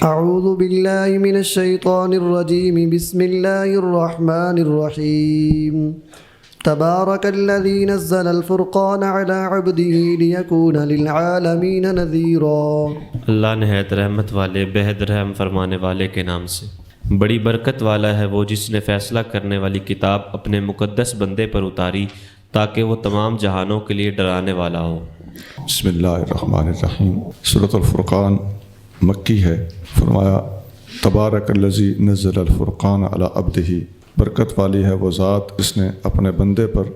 اعوذ باللہ من الشیطان الرجیم بسم اللہ الرحمن الرحیم تبارک الذی نزل الفرقان علی عبده لیکون للعالمین نذیرا۔ اللہ نہایت رحمت والے بہت رحم فرمانے والے کے نام سے۔ بڑی برکت والا ہے وہ جس نے فیصلہ کرنے والی کتاب اپنے مقدس بندے پر اتاری تاکہ وہ تمام جہانوں کے لیے ڈرانے والا ہو۔ بسم اللہ الرحمن الرحیم۔ سورۃ الفرقان مکی ہے۔ فرمایا تبارک الذی نزل الفرقان علی عبدہ، برکت والی ہے وہ ذات جس نے اپنے بندے پر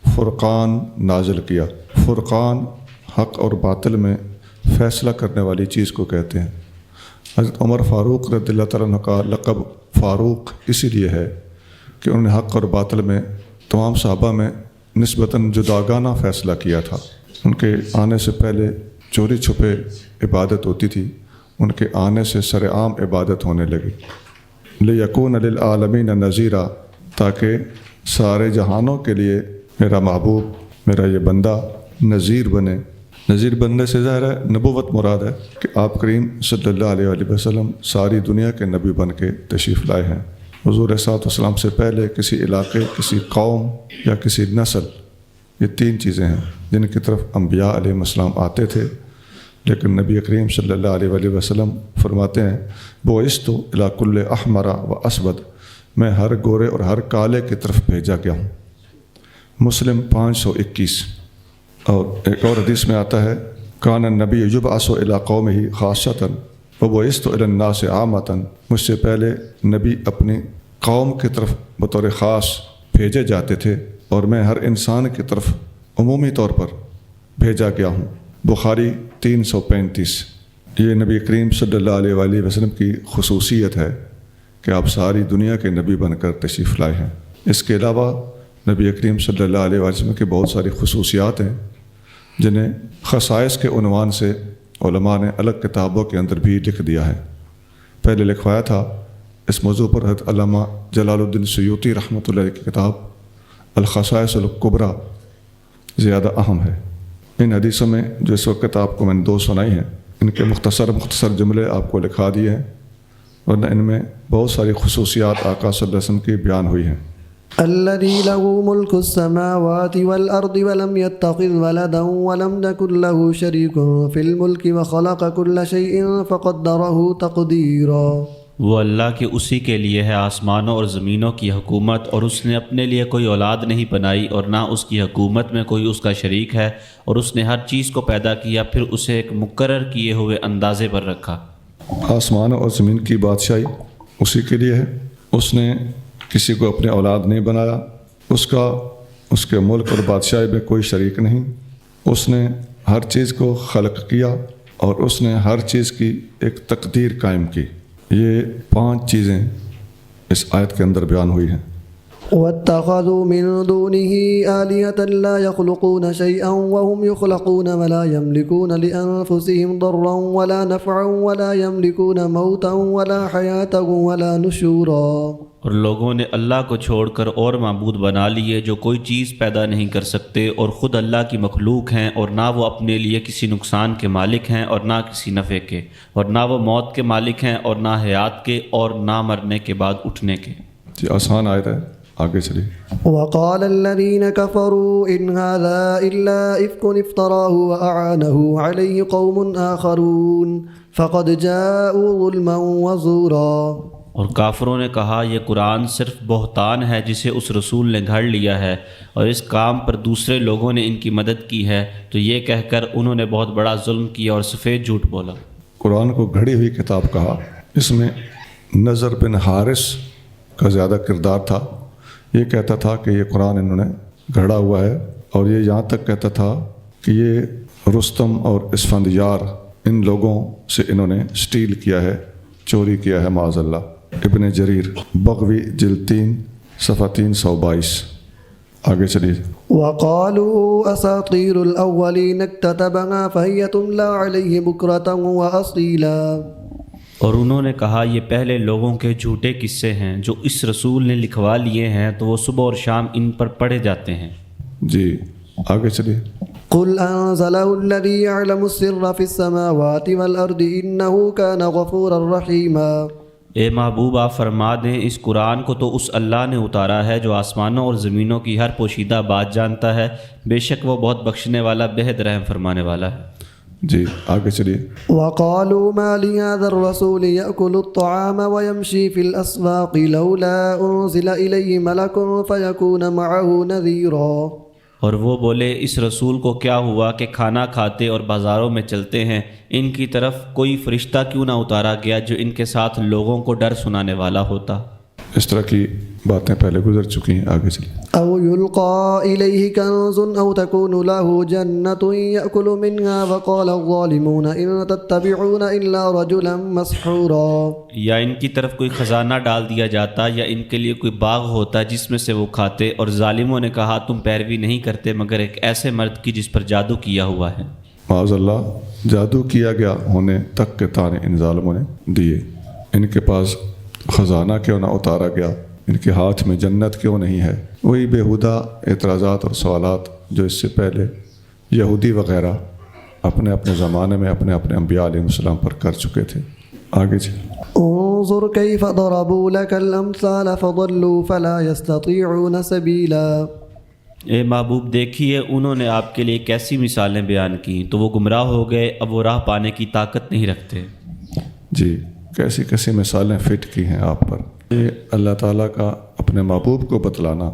فرقان نازل کیا۔ فرقان حق اور باطل میں فیصلہ کرنے والی چیز کو کہتے ہیں۔ حضرت عمر فاروق رضی اللہ تعالیٰ عنہ کا لقب فاروق اسی لیے ہے کہ انہوں نے حق اور باطل میں تمام صحابہ میں نسبتاً جداگانہ فیصلہ کیا تھا۔ ان کے آنے سے پہلے چوری چھپے عبادت ہوتی تھی، ان کے آنے سے سر عام عبادت ہونے لگی۔ لیکون للعالمین نذیرا، تاکہ سارے جہانوں کے لیے میرا محبوب، میرا یہ بندہ نذیر بنے۔ نذیر بننے سے ظاہر ہے نبوت مراد ہے کہ آپ کریم صلی اللہ علیہ وآلہ وسلم ساری دنیا کے نبی بن کے تشریف لائے ہیں۔ حضور صلی اللہ علیہ وسلم سے پہلے کسی علاقے، کسی قوم یا کسی نسل، یہ تین چیزیں ہیں جن کی طرف انبیاء علیہ السلام آتے تھے، لیکن نبی کریم صلی اللہ علیہ وآلہ وسلم فرماتے ہیں بعثت الی کل احمر و اسود، میں ہر گورے اور ہر کالے کی طرف بھیجا گیا ہوں۔ مسلم 521۔ اور ایک اور حدیث میں آتا ہے کان النبی یبعث الی قومہ خاصۃ وبعثت الی الناس عامۃ، مجھ سے پہلے نبی اپنی قوم کی طرف بطور خاص بھیجے جاتے تھے اور میں ہر انسان کی طرف عمومی طور پر بھیجا گیا ہوں۔ بخاری 335۔ یہ نبی کریم صلی اللہ علیہ وآلہ وسلم کی خصوصیت ہے کہ آپ ساری دنیا کے نبی بن کر تشریف لائے ہیں۔ اس کے علاوہ نبی کریم صلی اللہ علیہ وآلہ وسلم کی بہت ساری خصوصیات ہیں جنہیں خصائص کے عنوان سے علماء نے الگ کتابوں کے اندر بھی لکھ دیا ہے۔ پہلے لکھوایا تھا اس موضوع پر حضرت علامہ جلال الدین سیوطی رحمۃ اللہ کی کتاب الخصائص الکبریٰ زیادہ اہم ہے۔ ان حدیثوں میں جو اس وقت آپ کو میں نے 2 سنائی ہیں، ان کے مختصر جملے آپ کو لکھا دیے ہیں، ورنہ ان میں بہت ساری خصوصیات آقا صلی اللہ علیہ وسلم کی بیان ہوئی ہیں۔ الذي له ملك السماوات والأرض ولم يتخذ ولدا ولم يكن له شريك في الملك وخلق كل شيء فقدره تقديرا۔ وہ اللہ کے اسی کے لیے ہے آسمانوں اور زمینوں کی حکومت، اور اس نے اپنے لیے کوئی اولاد نہیں بنائی اور نہ اس کی حکومت میں کوئی اس کا شریک ہے، اور اس نے ہر چیز کو پیدا کیا پھر اسے ایک مقرر کیے ہوئے اندازے پر رکھا۔ آسمانوں اور زمین کی بادشاہی اسی کے لیے ہے۔ اس نے کسی کو اپنے اولاد نہیں بنایا، اس کے ملک اور بادشاہی میں کوئی شریک نہیں۔ اس نے ہر چیز کو خلق کیا اور اس نے ہر چیز کی ایک تقدیر قائم کی۔ یہ 5 چیزیں اس آیت کے اندر بیان ہوئی ہیں۔ واتخذوا من دونه آلهة لا يخلقون شيئا وهم يخلقون ولا يملكون لأنفسهم ضرا ولا نفعا ولا يملكون موتا ولا حياة ولا نشورا۔ اور لوگوں نے اللہ کو چھوڑ کر اور معبود بنا لیے جو کوئی چیز پیدا نہیں کر سکتے اور خود اللہ کی مخلوق ہیں، اور نہ وہ اپنے لیے کسی نقصان کے مالک ہیں اور نہ کسی نفع کے، اور نہ وہ موت کے مالک ہیں اور نہ حیات کے اور نہ مرنے کے بعد اٹھنے کے۔ جی آسان آیت ہے، آگے چلیے۔ وقال الذين كفروا إن هذا إلا إفك افتراه وأعانه عليه قوم آخرون فقد جاءوا ظلما وزورا۔ اور کافروں نے کہا یہ قرآن صرف بہتان ہے جسے اس رسول نے گھڑ لیا ہے، اور اس کام پر دوسرے لوگوں نے ان کی مدد کی ہے، تو یہ کہہ کر انہوں نے بہت بڑا ظلم کیا اور سفید جھوٹ بولا۔ قرآن کو گھڑی ہوئی کتاب کہا۔ اس میں نضر بن حارث کا زیادہ کردار تھا۔ یہ کہتا تھا کہ یہ قرآن انہوں نے گھڑا ہوا ہے، اور یہ یہاں تک کہتا تھا کہ یہ رستم اور اسفندیار ان لوگوں سے انہوں نے سٹیل کیا ہے، چوری کیا ہے معاذ اللہ۔ ابن جریر بغوی جلد 3 صفحہ 322۔ آگے چلیے۔ وقالوا اساطير الاولين اكتتبها فهي تملى عليه بكرة واصيلا۔ اور انہوں نے کہا یہ پہلے لوگوں کے جھوٹے قصے ہیں جو اس رسول نے لکھوا لیے ہیں، تو وہ صبح اور شام ان پر پڑھے جاتے ہیں۔ جی آگے چلیے۔ قل أنزله الذي يعلم السر في السماوات والأرض إنه كان غفورا رحيما۔ اے محبوب آپ فرما دیں اس قرآن کو تو اس اللہ نے اتارا ہے جو آسمانوں اور زمینوں کی ہر پوشیدہ بات جانتا ہے، بے شک وہ بہت بخشنے والا بہت رحم فرمانے والا ہے۔ جی آگے چلیے۔ وقالوا ما لهذا الرسول يأكل الطعام ويمشي في الأسواق لولا أنزل إليه ملك فيكون معه نذيرا۔ اور وہ بولے اس رسول کو کیا ہوا کہ کھانا کھاتے اور بازاروں میں چلتے ہیں، ان کی طرف کوئی فرشتہ کیوں نہ اتارا گیا جو ان کے ساتھ لوگوں کو ڈر سنانے والا ہوتا۔ اس طرح کی باتیں پہلے گزر چکی ہیں، آگے چلیے۔ أو يلقى إليه كنز أو تكون له جنة يأكل منها وقال الظالمون إن تتبعون إلا رجلا مسحورا۔ یا ان کی طرف کوئی خزانہ ڈال دیا جاتا یا ان کے لیے کوئی باغ ہوتا جس میں سے وہ کھاتے، اور ظالموں نے کہا تم پیروی نہیں کرتے مگر ایک ایسے مرد کی جس پر جادو کیا ہوا ہے۔ معاذ اللہ، جادو کیا گیا ہونے تک کے تانے ان ظالموں نے دیے۔ ان کے پاس خزانہ کیوں نہ اتارا گیا، ان کے ہاتھ میں جنت کیوں نہیں ہے، وہی بیہودہ اعتراضات اور سوالات جو اس سے پہلے یہودی وغیرہ اپنے اپنے زمانے میں اپنے اپنے انبیاء علیہ السلام پر کر چکے تھے۔ آگے انظر كيف ضربوا لك الأمثال فضلوا فلا يستطيعون سبيلا۔ اے محبوب دیکھیے انہوں نے آپ کے لیے کیسی مثالیں بیان کی تو وہ گمراہ ہو گئے، اب وہ راہ پانے کی طاقت نہیں رکھتے۔ جی کیسی کیسی مثالیں فٹ کی ہیں آپ پر۔ یہ اللہ تعالیٰ کا اپنے محبوب کو بتلانا،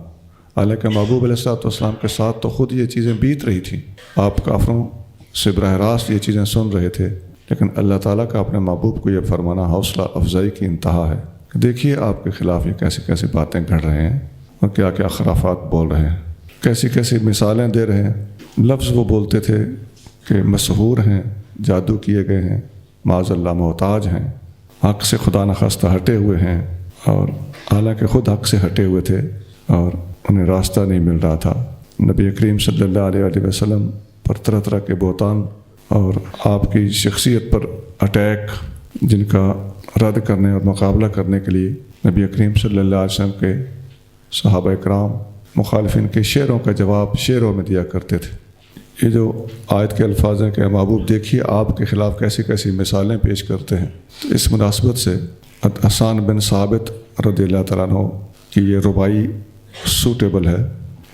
حالانکہ محبوب علیہ السلام کے ساتھ تو خود یہ چیزیں بیت رہی تھیں، آپ کافروں سے براہ راست یہ چیزیں سن رہے تھے، لیکن اللہ تعالیٰ کا اپنے محبوب کو یہ فرمانا حوصلہ افزائی کی انتہا ہے کہ دیکھیے آپ کے خلاف یہ کیسی کیسی باتیں گھڑ رہے ہیں اور کیا کیا خرافات بول رہے ہیں، کیسی کیسی مثالیں دے رہے ہیں۔ لفظ وہ بولتے تھے کہ مسحور ہیں، جادو کیے گئے ہیں، معاذ اللہ محتاج ہیں، حق سے خدا نخواستہ ہٹے ہوئے ہیں، اور حالانکہ خود حق سے ہٹے ہوئے تھے اور انہیں راستہ نہیں مل رہا تھا۔ نبی کریم صلی اللہ علیہ وسلم پر طرح طرح کے بہتان اور آپ کی شخصیت پر اٹیک جن کا رد کرنے اور مقابلہ کرنے کے لیے نبی کریم صلی اللہ علیہ وسلم کے صحابہ اکرام مخالفین کے شعروں کا جواب شعروں میں دیا کرتے تھے۔ یہ جو آیت کے الفاظ ہیں کہ محبوب دیکھیے آپ کے خلاف کیسی کیسی مثالیں پیش کرتے ہیں، تو اس مناسبت سے حسان بن ثابت رضی اللہ تعالیٰ عنہ کی یہ ربائی سوٹیبل ہے۔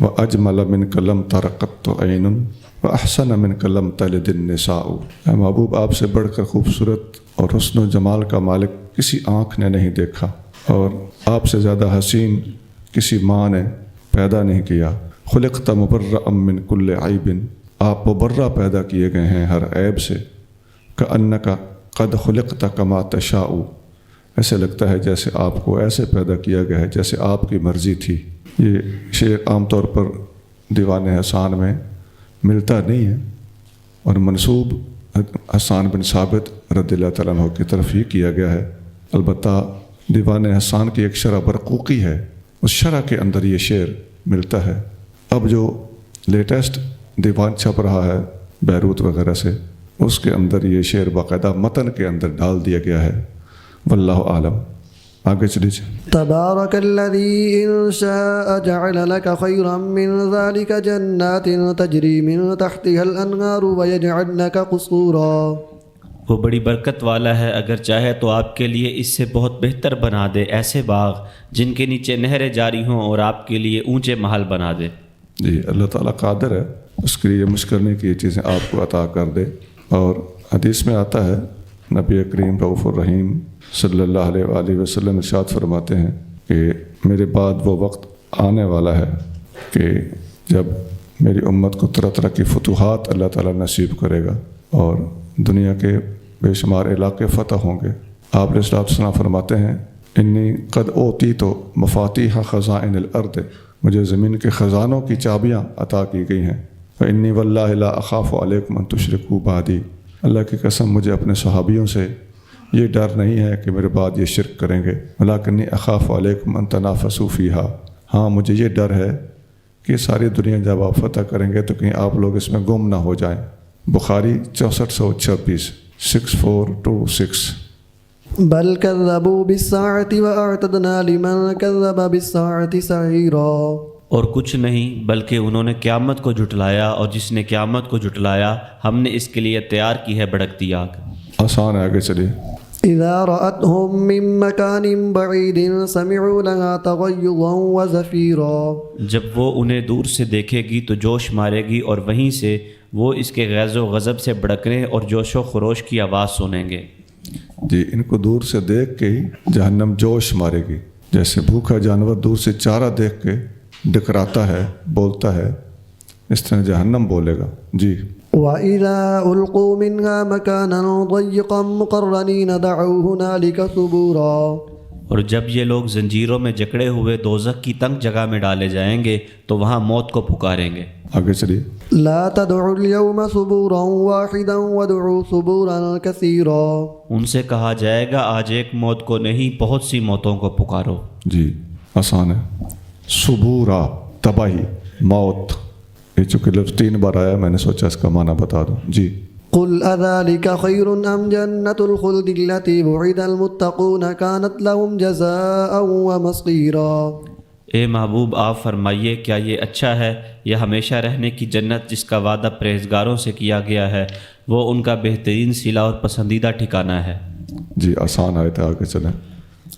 وَأَجْمَلَ مِنْكَ لَمْ تَرَقَتُ عَيْنٌ وَأَحْسَنَ مِنْكَ لَمْ تَلِدِ النِّسَاءُ۔ اے محبوب آپ سے بڑھ کر خوبصورت اور حسن و جمال کا مالک کسی آنکھ نے نہیں دیکھا، اور آپ سے زیادہ حسین کسی ماں نے پیدا نہیں کیا۔ خلقت مبرأ من کل عیب، آپ مبرہ پیدا کیے گئے ہیں ہر عیب سے۔ کأنک قد خلقت کما تشاء، ایسے لگتا ہے جیسے آپ کو ایسے پیدا کیا گیا ہے جیسے آپ کی مرضی تھی۔ یہ شعر عام طور پر دیوان حسان میں ملتا نہیں ہے اور منسوب حسان بن ثابت رضی اللہ تعالیٰ عنہ کی طرف ہی کیا گیا ہے۔ البتہ دیوان حسان کی ایک شرح برقوقی ہے، اس شرح کے اندر یہ شعر ملتا ہے۔ اب جو لیٹسٹ دیوان چھپ رہا ہے بیروت وغیرہ سے، اس کے اندر یہ شعر باقاعدہ متن کے اندر ڈال دیا گیا ہے۔ واللہ عالم۔ آگے چلیے۔ تبارک الذی ان شاء جعل لك خیرا من ذلك جنات تجری من تحتها الانہار ویجعل لك قصورا۔ وہ بڑی برکت والا ہے، اگر چاہے تو آپ کے لیے اس سے بہت بہتر بنا دے ایسے باغ جن کے نیچے نہریں جاری ہوں، اور آپ کے لیے اونچے محل بنا دے۔ جی اللہ تعالیٰ قادر ہے اس کے لیے مشکرنے کی یہ چیزیں آپ کو عطا کر دے۔ اور حدیث میں آتا ہے نبی کریم رؤوف الرحیم صلی اللہ علیہ وآلہ وسلم ارشاد فرماتے ہیں کہ میرے بعد وہ وقت آنے والا ہے کہ جب میری امت کو طرح طرح کی فتوحات اللہ تعالیٰ نصیب کرے گا اور دنیا کے بے شمار علاقے فتح ہوں گے۔ آپ علیہ السلام فرماتے ہیں انی قد اوتیت مفاتیح خزائن الارض، مجھے زمین کے خزانوں کی چابیاں عطا کی گئی ہیں۔ فانی واللہ لا اخاف علیکم ان تشرکوا بعدی، اللہ کی قسم مجھے اپنے صحابیوں سے یہ ڈر نہیں ہے کہ میرے بعد یہ شرک کریں گے، ولکنی اخاف علیکم ان تنافسوا فیہا، ہاں مجھے یہ ڈر ہے کہ ساری دنیا جب آپ فتح کریں گے تو کہیں آپ لوگ اس میں گم نہ ہو جائیں۔ بخاری 6426 6426۔ بل كذبوا بالساعة وأعتدنا لمن كذب بالساعة سعيرا۔ اور کچھ نہیں بلکہ انہوں نے قیامت کو جھٹلایا، اور جس نے قیامت کو جھٹلایا ہم نے اس کے لیے تیار کی ہے بھڑکتی آگ۔ آسان ہے، آگے چلیے۔ إذا رأتهم من مكان بعيد سمعوا لها تغيظا وزفيرا، جب وہ انہیں دور سے دیکھے گی تو جوش مارے گی، اور وہیں سے وہ اس کے غیظ و غضب سے بھڑکنے اور جوش و خروش کی آواز سنیں گے۔ جی، ان کو دور سے دیکھ کے ہی جہنم جوش مارے گی، جیسے بھوکا جانور دور سے چارہ دیکھ کے ڈکراتا ہے، بولتا ہے، اس طرح جہنم بولے گا۔ جی۔ وإذا ألقوا منها مكانا ضيقا مقرنين دعوا هنالك ثبورا، اور جب یہ لوگ زنجیروں میں جکڑے ہوئے دوزخ کی تنگ جگہ میں ڈالے جائیں گے تو وہاں موت کو پکاریں گے۔ آگے چلیے۔ لا تدعوا اليوم ثبورا واحدا وادعوا ثبورا كثيرا، ان سے کہا جائے گا آج ایک موت کو نہیں، بہت سی موتوں کو پکارو۔ جی، آسان ہے۔ صبورا، تباہی، موت، یہ چونکہ لفظ 3 بار آیا میں نے سوچا اس کا معنی بتا دوں۔ جی۔ قل أذلك خير أم جنة الخلد التي وعد المتقون كانت لهم جزاء ومصيرا، اے محبوب آپ فرمائیے کیا یہ اچھا ہے یا ہمیشہ رہنے کی جنت جس کا وعدہ پرہیزگاروں سے کیا گیا ہے، وہ ان کا بہترین صلہ اور پسندیدہ ٹھکانہ ہے۔ جی، آسان آئے تھے، آگے چلیں۔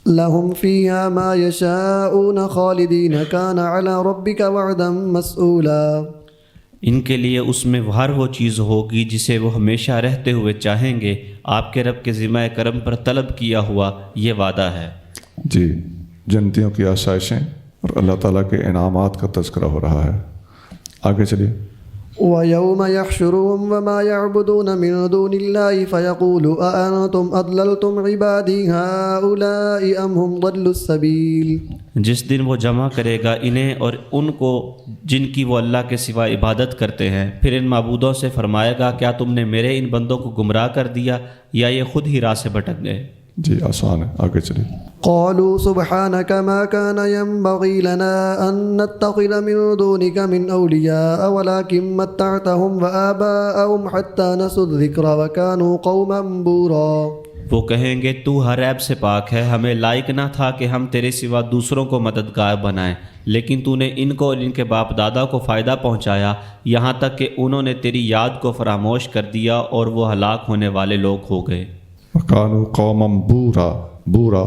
لهم فيها ما يشاءون خالدين كان على ربك وعدا مسئولا، ان کے لیے اس میں ہر وہ چیز ہوگی جسے وہ ہمیشہ رہتے ہوئے چاہیں گے، آپ کے رب کے ذمہ کرم پر طلب کیا ہوا یہ وعدہ ہے۔ جی، جنتیوں کی آسائشیں اور اللہ تعالیٰ کے انعامات کا تذکرہ ہو رہا ہے۔ آگے چلیے۔ ويوم يحشرهم وما يعبدون من دون الله فيقول أأنتم أضللتم عبادي هؤلاء أم هم ضلوا السبيل، جس دن وہ جمع کرے گا انہیں اور ان کو جن کی وہ اللہ کے سوا عبادت کرتے ہیں، پھر ان معبودوں سے فرمائے گا کیا تم نے میرے ان بندوں کو گمراہ کر دیا یا یہ خود ہی راہ سے بھٹک گئے۔ جی، آسان ہے، آگے چلیے۔ قالوا سبحانك ما كان ينبغي لنا أن نتخذ من دونك من أولياء ولكن متعتهم وآباءهم حتى نسوا الذكر وكانوا قوما بورا، وہ کہیں گے تو ہر عیب سے پاک ہے، ہمیں لائق نہ تھا کہ ہم تیرے سوا دوسروں کو مددگار بنائیں، لیکن تو نے ان کو اور ان کے باپ دادا کو فائدہ پہنچایا، یہاں تک کہ انہوں نے تیری یاد کو فراموش کر دیا اور وہ ہلاک ہونے والے لوگ ہو گئے۔ وَكَانُوا قَوْمًا بُورًا، بورا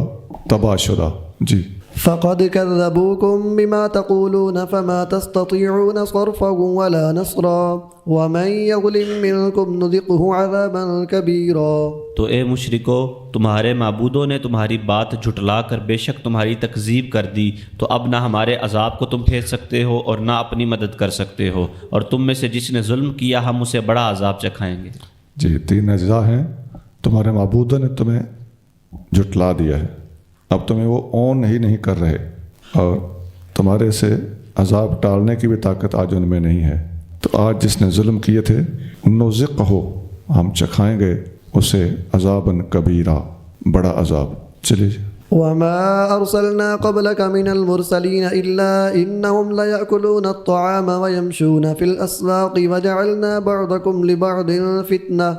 تباہ شدہ۔ جی۔ فقد كذبوكم بما تقولون فما تستطيعون صرفا ولا نصرا ومن يظلم منكم نذقه عذابا كبيرا، تو اے مشرکو، تمہارے معبودوں نے تمہاری بات جھٹلا کر بے شک تمہاری تکذیب کر دی، تو اب نہ ہمارے عذاب کو تم پھیر سکتے ہو اور نہ اپنی مدد کر سکتے ہو، اور تم میں سے جس نے ظلم کیا ہم اسے بڑا عذاب چکھائیں گے۔ جی، 3 اجزاء ہیں۔ تمہارے معبودوں نے تمہیں جھٹلا دیا ہے، اب تمہیں وہ اون ہی نہیں کر رہے، اور تمہارے سے عذاب ٹالنے کی بھی طاقت آج ان میں نہیں ہے، تو آج جس نے ظلم کیے تھے نُذِقْهُ، ہم چکھائیں گے اسے عذاباً کبیرا، بڑا عذاب۔ چلیے۔ وما أرسلنا قبلك من المرسلين إلا إنهم ليأكلون الطعام ويمشون في الأسواق وجعلنا بعضكم لبعض فتنة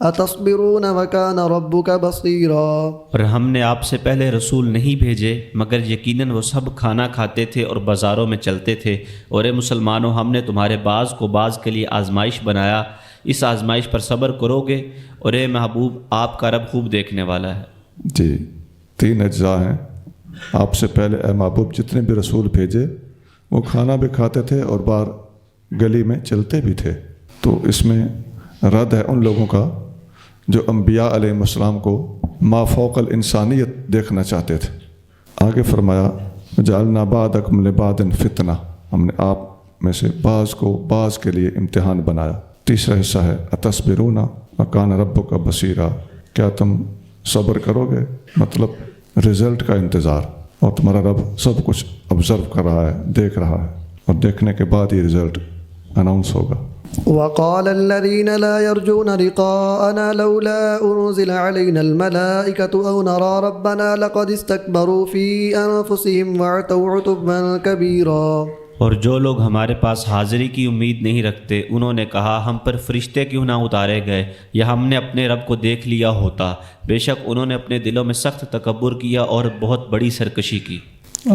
أتصبرون وكان ربك بصيرا، اور ہم نے آپ سے پہلے رسول نہیں بھیجے مگر یقیناً وہ سب کھانا کھاتے تھے اور بازاروں میں چلتے تھے، اور اے مسلمانوں ہم نے تمہارے بعض کو بعض کے لیے آزمائش بنایا، اس آزمائش پر صبر کرو گے، اور اے محبوب آپ کا رب خوب دیکھنے والا ہے۔ جی، 3 اجزاء ہیں۔ آپ سے پہلے اے محبوب جتنے بھی رسول بھیجے وہ کھانا بھی کھاتے تھے اور باہر گلی میں چلتے بھی تھے، تو اس میں رد ہے ان لوگوں کا جو انبیاء علیہ السلام کو ما فوق الانسانیت دیکھنا چاہتے تھے۔ آگے فرمایا جعلنا بعضکم لبعض فتنہ، ہم نے آپ میں سے بعض کو بعض کے لیے امتحان بنایا۔ تیسرا حصہ ہے اتصبرون وکان ربک بصیرا، کیا تم صبر کرو گے، مطلب رزلٹ کا انتظار، اور تمہارا رب سب کچھ آبزرو کر رہا ہے، دیکھ رہا ہے، اور دیکھنے کے بعد یہ رزلٹ اناؤنس ہوگا۔ وقال الذين لا يرجون لقاءنا لولا أنزل علينا الملائكة أو نرى ربنا لقد استكبروا في أنفسهم وعتوا عتبا كبيرا، اور جو لوگ ہمارے پاس حاضری کی امید نہیں رکھتے انہوں نے کہا ہم پر فرشتے کیوں نہ اتارے گئے یا ہم نے اپنے رب کو دیکھ لیا ہوتا، بے شک انہوں نے اپنے دلوں میں سخت تکبر کیا اور بہت بڑی سرکشی کی۔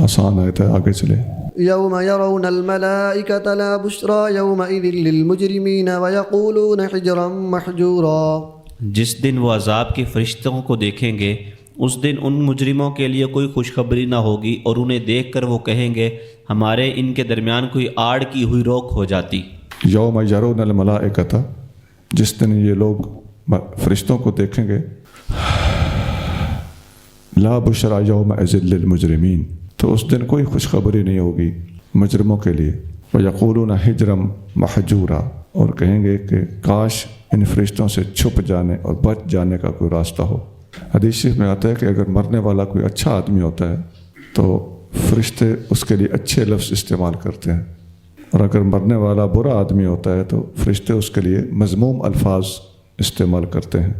آسان آیت ہے، آگے چلے۔ يوم يرون الملائكة لا بشرى يومئذ للمجرمين ويقولون حجرا محجورا۔ جس دن وہ عذاب کے فرشتوں کو دیکھیں گے اس دن ان مجرموں کے لیے کوئی خوشخبری نہ ہوگی، اور انہیں دیکھ کر وہ کہیں گے ہمارے ان کے درمیان کوئی آڑ کی ہوئی روک ہو جاتی۔ یوم یرون الملائکۃ، جس دن یہ لوگ فرشتوں کو دیکھیں گے، لا بشرا یومئذ للمجرمین، تو اس دن کوئی خوشخبری نہیں ہوگی مجرموں کے لیے۔ ویقولون حجرا محجورا، اور کہیں گے کہ کاش ان فرشتوں سے چھپ جانے اور بچ جانے کا کوئی راستہ ہو۔ حدیث شریف میں آتا ہے کہ اگر مرنے والا کوئی اچھا آدمی ہوتا ہے تو فرشتے اس کے لیے اچھے لفظ استعمال کرتے ہیں، اور اگر مرنے والا برا آدمی ہوتا ہے تو فرشتے اس کے لیے مذموم الفاظ استعمال کرتے ہیں،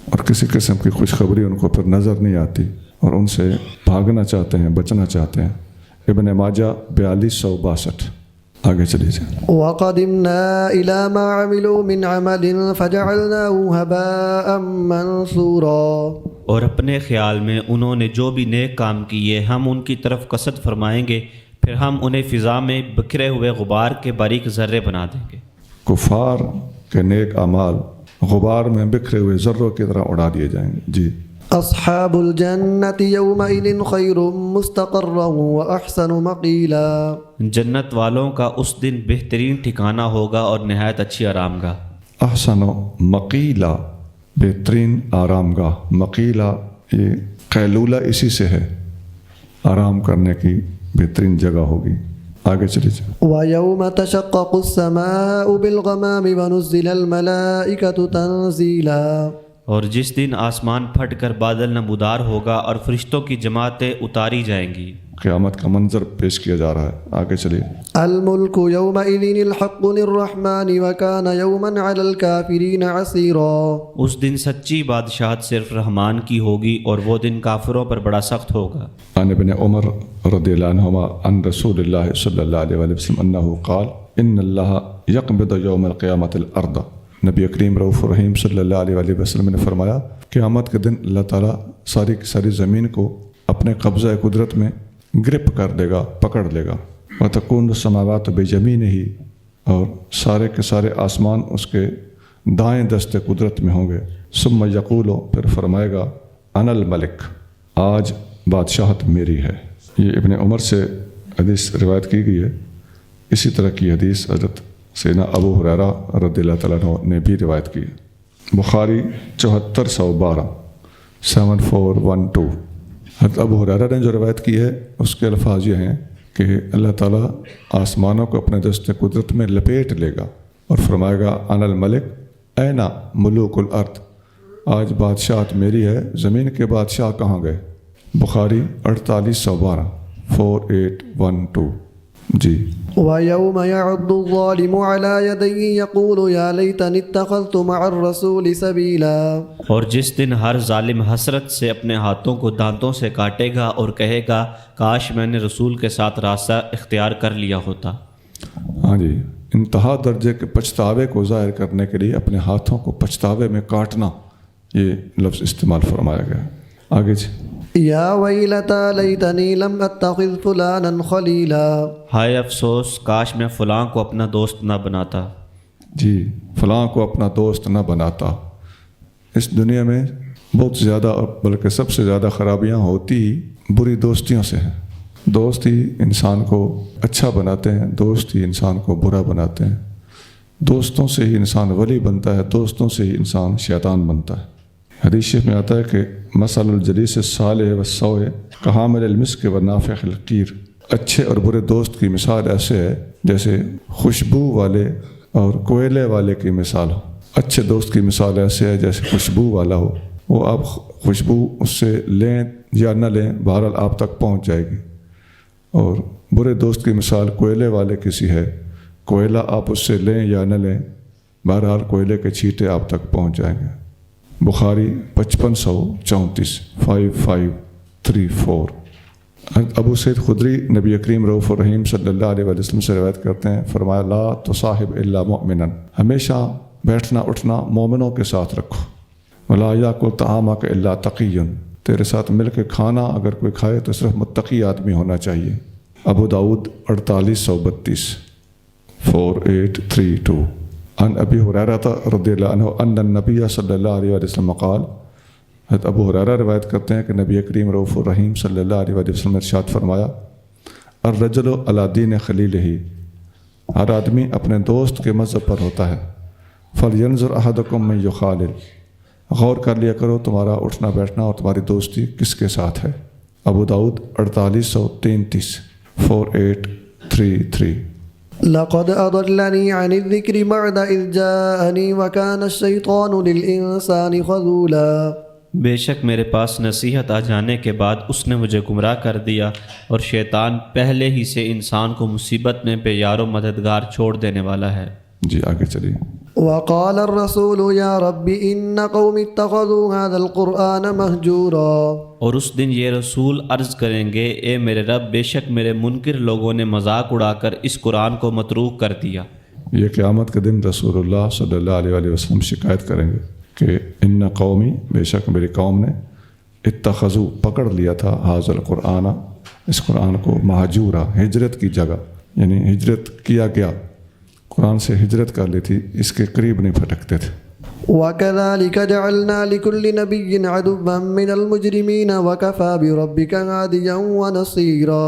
اور کسی قسم کی خوشخبری ان کو پھر نظر نہیں آتی اور ان سے بھاگنا چاہتے ہیں، بچنا چاہتے ہیں۔ ابن ماجہ 4262۔ آگے چلیے جائیں۔ وقدمنا إلى ما عملوا من عمل فجعلناه هباء منثورا۔ اور اپنے خیال میں انہوں نے جو بھی نیک کام کیے ہم ان کی طرف قصد فرمائیں گے، پھر ہم انہیں فضا میں بکھرے ہوئے غبار کے باریک ذرے بنا دیں گے۔ کفار کے نیک اعمال غبار میں بکھرے ہوئے ذروں کی طرح اڑا دیے جائیں گے۔ جی۔ اصحاب الجنة يومئذ خير مستقرا وأحسن مقيلا۔ جنت والوں کا اس دن بہترین ٹھکانہ ہوگا اور نہایت اچھی آرام گاہ۔ احسن مقیلا، بہترین آرام گاہ۔ مقیلا یہ قیلولہ اسی سے ہے، آرام کرنے کی بہترین جگہ ہوگی۔ آگے چلیے۔ ويوم تشقق السماء بالغمام ونزل الملائكة تنزيلا۔ اور جس دن آسمان پھٹ کر بادل نمودار ہوگا اور فرشتوں کی جماعتیں اتاری جائیں گی۔ قیامت کا منظر پیش کیا جا رہا ہے۔ آگے چلیے۔ الملك يومئذ الحق للرحمن وكان يوما على الكافرين عسيرا۔ اس دن سچی بادشاہت صرف رحمان کی ہوگی اور وہ دن کافروں پر بڑا سخت ہوگا۔ عن ابن عمر رضی اللہ عنہما عن رسول اللہ صلی اللہ علیہ وسلم انہ قال ان اللہ یقبض یوم القیامت الارض۔ نبی کریم رؤوف الرحیم صلی اللہ علیہ وسلم نے فرمایا قیامت کے دن اللہ تعالیٰ ساری کی ساری زمین کو اپنے قبضہ قدرت میں گرپ کر دے گا، پکڑ لے گا۔ وتکون السماوات بِیَمِینِهِ، اور سارے کے سارے آسمان اس کے دائیں دست قدرت میں ہوں گے۔ ثم یقول، پھر فرمائے گا انا الملک، آج بادشاہت میری ہے۔ یہ ابن عمر سے حدیث روایت کی گئی ہے۔ اسی طرح کی حدیث حضرت سیدنا ابو ہریرہ رضی اللہ تعالیٰ عنہ نے بھی روایت کی ہے۔ بخاری 7412 7412۔ حضرت ابو ہریرہ نے جو روایت کی ہے اس کے الفاظ یہ ہیں کہ اللہ تعالیٰ آسمانوں کو اپنے دست قدرت میں لپیٹ لے گا اور فرمائے گا انا الملک اینا ملوک الارض، آج بادشاہت میری ہے، زمین کے بادشاہ کہاں گئے؟ بخاری 4812 4812۔ جی۔ ويوم يعض الظالم على يديه يقول يا ليتني اتخذت مع الرسول سبيلا۔ اور جس دن ہر ظالم حسرت سے اپنے ہاتھوں کو دانتوں سے کاٹے گا اور کہے گا کاش میں نے رسول کے ساتھ راستہ اختیار کر لیا ہوتا۔ ہاں جی، انتہا درجے کے پچھتاوے کو ظاہر کرنے کے لیے اپنے ہاتھوں کو پچھتاوے میں کاٹنا، یہ لفظ استعمال فرمایا گیا۔ آگے جی۔ یا ویلتا لیتنی لم اتخذ فلانا خلیلا۔ ہائے افسوس، کاش میں فلاں کو اپنا دوست نہ بناتا۔ جی، فلاں کو اپنا دوست نہ بناتا۔ اس دنیا میں بہت زیادہ اور بلکہ سب سے زیادہ خرابیاں ہوتی ہی بری دوستیوں سے ہیں۔ دوست ہی انسان کو اچھا بناتے ہیں، دوست ہی انسان کو برا بناتے ہیں۔ دوستوں سے ہی انسان ولی بنتا ہے، دوستوں سے ہی انسان شیطان بنتا ہے۔ حدیث شریف میں آتا ہے کہ مثل الجلیس الصالح والسوء کحامل المسک والنافخ القیر، اچھے اور برے دوست کی مثال ایسے ہے جیسے خوشبو والے اور کوئلے والے کی مثال ہو۔ اچھے دوست کی مثال ایسے ہے جیسے خوشبو والا ہو، وہ آپ خوشبو اس سے لیں یا نہ لیں بہرحال آپ تک پہنچ جائے گی۔ اور برے دوست کی مثال کوئلے والے کسی ہے، کوئلہ آپ اس سے لیں یا نہ لیں بہرحال کوئلے کے چھینٹے آپ تک پہنچ جائیں گے۔ بخاری 5534 5534۔ ابو سعید خدری نبی کریم رؤوف الرحیم صلی اللہ علیہ وسلم سے روایت کرتے ہیں، فرمایا لا تصاحب الا مؤمنا، ہمیشہ بیٹھنا اٹھنا مومنوں کے ساتھ رکھو۔ ولا یاکل طعامک الا تقی، تیرے ساتھ مل کے کھانا اگر کوئی کھائے تو صرف متقی آدمی ہونا چاہیے۔ ابو داود 4832 4832 عن ابی ہریرہ رضی اللہ عنہ ان النبی صلی اللہ علیہ وسلم قال، حضرت ابو ہریرہ روایت کرتے ہیں کہ نبی کریم رؤوف الرحیم صلی اللہ علیہ وسلم نے ارشاد فرمایا، الرجل علی دین خلیلہ، ہر آدمی اپنے دوست کے مذہب پر ہوتا ہے، فلینظر احدکم من یخالل، غور کر لیا کرو تمہارا اٹھنا بیٹھنا اور تمہاری دوستی کس کے ساتھ ہے۔ ابو داؤد 4833 4833 لقد أضلني عن الذكر بعد إذ جاءني وكان الشيطان للإنسان خذولا۔ بے شک میرے پاس نصیحت آ جانے کے بعد اس نے مجھے گمراہ کر دیا، اور شیطان پہلے ہی سے انسان کو مصیبت میں بے یار و مددگار چھوڑ دینے والا ہے۔ جی آگے چلیے۔ وقال الرسول يا رب إن قوم اتخذوا هذا القرآن مهجورا۔ اور اس دن یہ رسول عرض کریں گے، اے میرے رب، بے شک میرے منکر لوگوں نے مذاق اڑا کر اس قرآن کو متروک کر دیا۔ یہ قیامت کے دن رسول اللہ صلی اللہ علیہ وسلم شکایت کریں گے کہ ان قومی، بے شک میری قوم نے، اتخذو پکڑ لیا تھا، حاضر القرآن، اس قرآن کو، مہجورا ہجرت کی جگہ، یعنی ہجرت کیا گیا، قرآن سے ہجرت کر لی تھی، اس کے قریب نہیں پھٹکتے تھے۔ وَكَذَلِكَ جَعَلْنَا لِكُلِّ نَبِيٍّ عَدُوًّا مِّنَ الْمُجْرِمِينَ وَكَفَىٰ بِرَبِّكَ هَادِيًا وَنَصِيرًا۔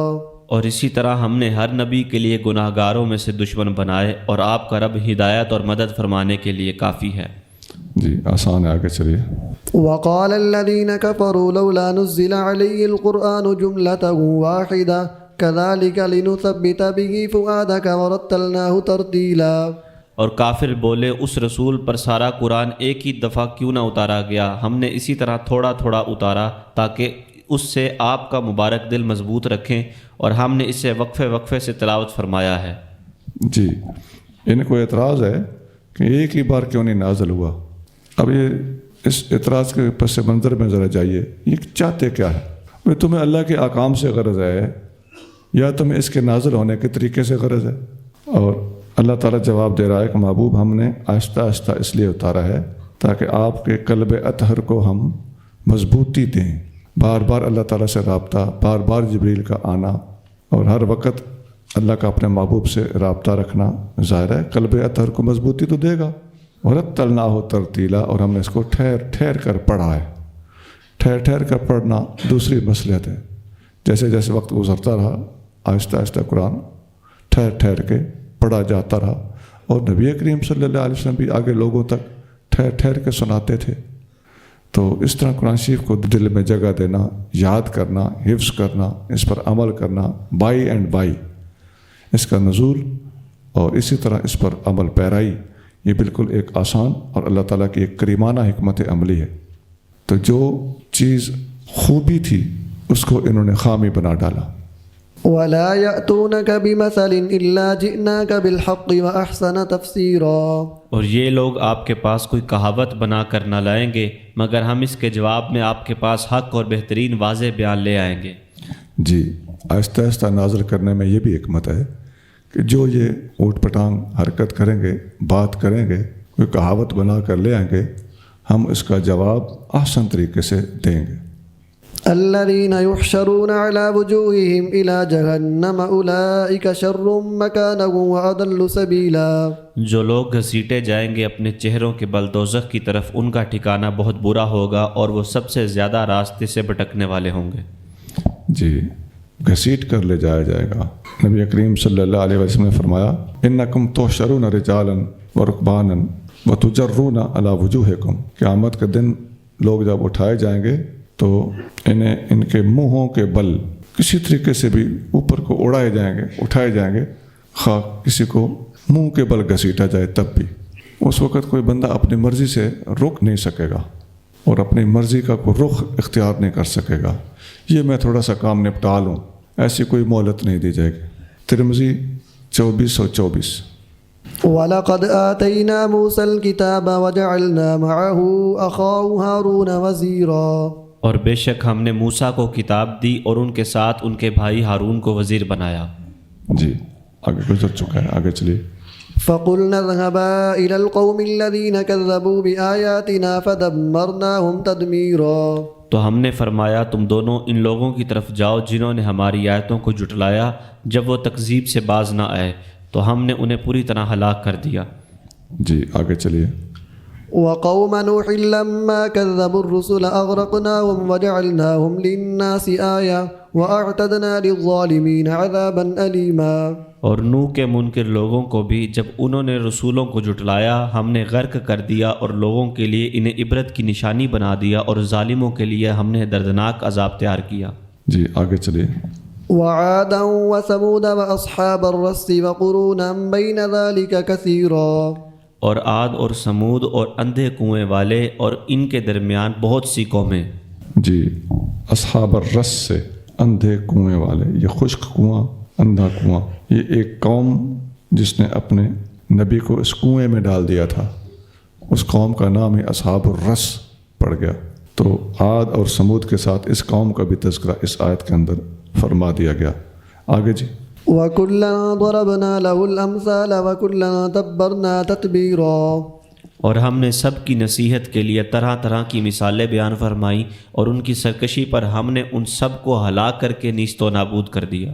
اور اسی طرح ہم نے ہر نبی کے لیے گناہ گاروں میں سے دشمن بنائے، اور آپ کا رب ہدایت اور مدد فرمانے کے لیے کافی ہے۔ جی آسان ہے، آگے چلیے۔ وقال الذين كفروا لولا نزل عليه القرآن جملة واحدة كذلك لنثبت به فؤادك ورتلناه ترتيلا۔ اور کافر بولے، اس رسول پر سارا قرآن ایک ہی دفعہ کیوں نہ اتارا گیا؟ ہم نے اسی طرح تھوڑا تھوڑا اتارا تاکہ اس سے آپ کا مبارک دل مضبوط رکھیں، اور ہم نے اسے وقفے وقفے سے تلاوت فرمایا ہے۔ جی ان کو اعتراض ہے کہ ایک ہی بار کیوں نہیں نازل ہوا۔ اب یہ اس اعتراض کے پس منظر میں ذرا جائیے، یہ چاہتے کیا ہے؟ بھئی تمہیں اللہ کے احکام سے غرض ہے یا تمہیں اس کے نازل ہونے کے طریقے سے غرض ہے؟ اور اللہ تعالیٰ جواب دے رہا ہے کہ محبوب، ہم نے آہستہ آہستہ اس لیے اتارا ہے تاکہ آپ کے قلب اطہر کو ہم مضبوطی دیں۔ بار بار اللہ تعالیٰ سے رابطہ، بار بار جبریل کا آنا، اور ہر وقت اللہ کا اپنے محبوب سے رابطہ رکھنا، ظاہر ہے قلب اطہر کو مضبوطی تو دے گا۔ ورتلناہ ترتیلا، اور ہم نے اس کو ٹھہر ٹھہر کر پڑھا ہے۔ ٹھہر ٹھہر کر پڑھنا دوسری مصلحت ہے۔ جیسے جیسے وقت گزرتا رہا، آہستہ آہستہ قرآن ٹھہر ٹھہر کے پڑھا جاتا رہا، اور نبی کریم صلی اللہ علیہ وسلم بھی آگے لوگوں تک ٹھہر ٹھہر کے سناتے تھے۔ تو اس طرح قرآن شریف کو دل میں جگہ دینا، یاد کرنا، حفظ کرنا، اس پر عمل کرنا، بائی اینڈ بائی، اس کا نزول اور اسی طرح اس پر عمل پیرائی، یہ بالکل ایک آسان اور اللہ تعالیٰ کی ایک کریمانہ حکمت عملی ہے۔ تو جو چیز خوبی تھی اس کو انہوں نے خامی بنا ڈالا۔ وَلَا يَأْتُونَكَ بِمَثَلٍ إِلَّا جِئْنَاكَ بِالْحَقِّ وَأَحْسَنَ تَفْسِيرًا۔ اور یہ لوگ آپ کے پاس کوئی کہاوت بنا کر نہ لائیں گے، مگر ہم اس کے جواب میں آپ کے پاس حق اور بہترین واضح بیان لے آئیں گے۔ جی آہستہ آہستہ نازل کرنے میں یہ بھی حکمت ہے کہ جو یہ اوٹ پٹانگ حرکت کریں گے، بات کریں گے، کوئی کہاوت بنا کر لے آئیں گے، ہم اس کا جواب احسن طریقے سے دیں گے۔ الذين يحشرون على وجوههم إلى جهنم أولئك شر مكانا وأضل سبيلا۔ جو لوگ گھسیٹے جائیں گے اپنے چہروں کے بل دوزخ کی طرف، ان کا ٹھکانہ بہت برا ہوگا، اور وہ سب سے زیادہ راستے سے بھٹکنے والے ہوں گے۔ جی گھسیٹ کر لے جایا جائے گا۔ نبی کریم صلی اللہ علیہ وسلم نے فرمایا، انکم تحشرون رجالا ورکبانا وتجرون علی وجوہکم، قیامت کے دن لوگ جب اٹھائے جائیں گے تو انہیں ان کے منہوں کے بل کسی طریقے سے بھی اوپر کو اڑائے جائیں گے، اٹھائے جائیں گے، خواہ کسی کو منہ کے بل گھسیٹا جائے تب بھی۔ اس وقت کوئی بندہ اپنی مرضی سے رک نہیں سکے گا، اور اپنی مرضی کا کوئی رخ اختیار نہیں کر سکے گا۔ یہ میں تھوڑا سا کام نپٹا لوں، ایسی کوئی مہلت نہیں دی جائے گی۔ ترمذی 2424۔ وَلَقَدْ آتَيْنَا مُوسَى الْكِتَابَ وَجَعَلْنَا مَعَهُ أَخَاهُ هَارُونَ وَزِيرًا۔ اور بے شک ہم نے موسیٰ کو کتاب دی، اور ان کے ساتھ ان کے بھائی ہارون کو وزیر بنایا۔ جی آگے گزر چکا ہے، آگے چلیے۔ فَقُلْنَا اذْهَبَا إِلَى الْقَوْمِ الَّذِينَ كَذَّبُوا بِآيَاتِنَا فَدَمَّرْنَاهُمْ تَدْمِيرًا۔ تو ہم نے فرمایا تم دونوں ان لوگوں کی طرف جاؤ جنہوں نے ہماری آیتوں کو جھٹلایا، جب وہ تکذیب سے باز نہ آئے تو ہم نے انہیں پوری طرح ہلاک کر دیا۔ جی آگے چلیے۔ وقوم نوح لما كذبوا الرسل أغرقناهم وجعلناهم للناس آية وأعتدنا للظالمين عذابا أليما۔ اور نوح کے منکر لوگوں کو بھی جب انہوں نے رسولوں کو جھٹلایا ہم نے غرق کر دیا، اور لوگوں کے لیے انہیں عبرت کی نشانی بنا دیا، اور ظالموں کے لیے ہم نے دردناک عذاب تیار کیا۔ جی آگے چلیے۔ وعادا وثمود وأصحاب الرس وقرونا بين ذلك كثيرا۔ اور عاد اور سمود اور اندھے کنویں والے اور ان کے درمیان بہت سی قومیں۔ جی اصحاب الرس سے اندھے کنویں والے، یہ خشک کنواں، اندھا کنواں، یہ ایک قوم جس نے اپنے نبی کو اس کنویں میں ڈال دیا تھا، اس قوم کا نام ہی اصحاب الرس پڑ گیا۔ تو عاد اور سمود کے ساتھ اس قوم کا بھی تذکرہ اس آیت کے اندر فرما دیا گیا۔ آگے جی۔ وَكُلًّا ضَرَبْنَا لَهُ الْأَمْثَالَ وَكُلًّا تَبَّرْنَا تَتْبِيرًا۔ اور ہم نے سب کی نصیحت کے لیے طرح طرح کی مثالیں بیان فرمائیں، اور ان کی سرکشی پر ہم نے ان سب کو ہلاک کر کے نیست و نابود کر دیا۔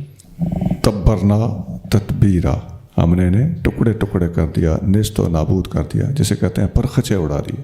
تبرنا تتبیرا، ہم نے انہیں ٹکڑے ٹکڑے کر دیا، نیست و نابود کر دیا، جسے کہتے ہیں پرخچے اڑا دیے۔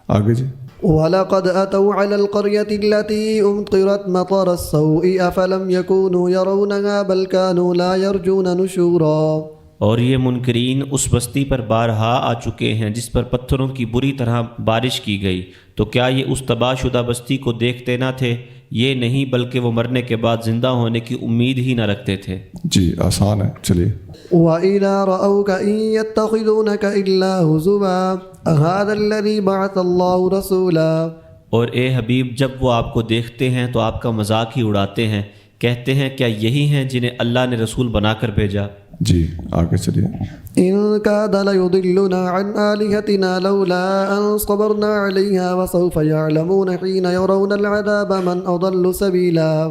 آگے جی۔ وَلَقَدْ أَتَوْا عَلَى الْقَرْيَةِ الَّتِي أُمْطِرَتْ مَطَرَ السَّوْءِ أَفَلَمْ يَكُونُوا يَرَوْنَهَا بَلْ كَانُوا لَا يَرْجُونَ نُشُورًا۔ اور یہ منکرین اس بستی پر بارہا آ چکے ہیں جس پر پتھروں کی بری طرح بارش کی گئی، تو کیا یہ اس تباہ شدہ بستی کو دیکھتے نہ تھے؟ یہ نہیں، بلکہ وہ مرنے کے بعد زندہ ہونے کی امید ہی نہ رکھتے تھے۔ جی آسان ہے، چلیے۔ وَإِذَا رَأَوْكَ إِن يَتَّخِذُونَكَ إِلَّا هُزُوًا أَهَذَا الَّذِي بَعَثَ اللَّهُ رَسُولًا۔ اور اے حبیب جب وہ آپ کو دیکھتے ہیں تو آپ کا مذاق ہی اڑاتے ہیں، کہتے ہیں کیا یہی ہیں جنہیں اللہ نے رسول بنا کر بھیجا؟ جی آگے چلیے۔ إِن كَادَ لَيُضِلُّنَا عَنْ آلِهَتِنَا لَوْلَا أَن صَبَرْنَا عَلَيْهَا وَسَوْفَ يَعْلَمُونَ حِينَ يَرَوْنَ الْعَذَابَ مَنْ أَضَلُّ سَبِيلًا۔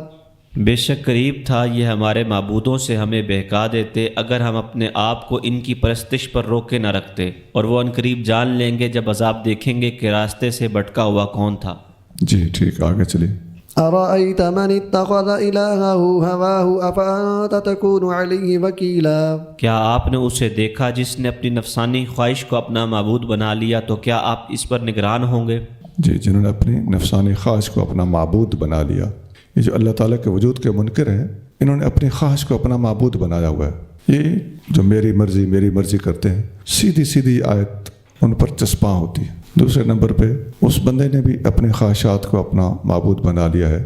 بے شک قریب تھا یہ ہمارے معبودوں سے ہمیں بہکا دیتے اگر ہم اپنے آپ کو ان کی پرستش پر روکے نہ رکھتے، اور وہ عنقریب جان لیں گے جب عذاب دیکھیں گے کہ راستے سے بھٹکا ہوا کون تھا۔ جی ٹھیک، آگے چلیے۔ أَرَأَيْتَ مَنِ اتَّخَذَ إِلَٰهَهُ هَوَاهُ أَفَأَنتَ تَكُونُ عَلَيْهِ وَكِيلًا۔ کیا آپ نے اسے دیکھا جس نے اپنی نفسانی خواہش کو اپنا معبود بنا لیا، تو کیا آپ اس پر نگران ہوں گے؟ جی جنہوں نے اپنی نفسانی خواہش کو اپنا معبود بنا لیا، یہ جو اللہ تعالیٰ کے وجود کے منکر ہیں، انہوں نے اپنی خواہش کو اپنا معبود بنایا ہوا ہے۔ یہ جو میری مرضی کرتے ہیں، سیدھی سیدھی آیت ان پر چسپاں ہوتی ہے۔ دوسرے نمبر پہ اس بندے نے بھی اپنے خواہشات کو اپنا معبود بنا لیا ہے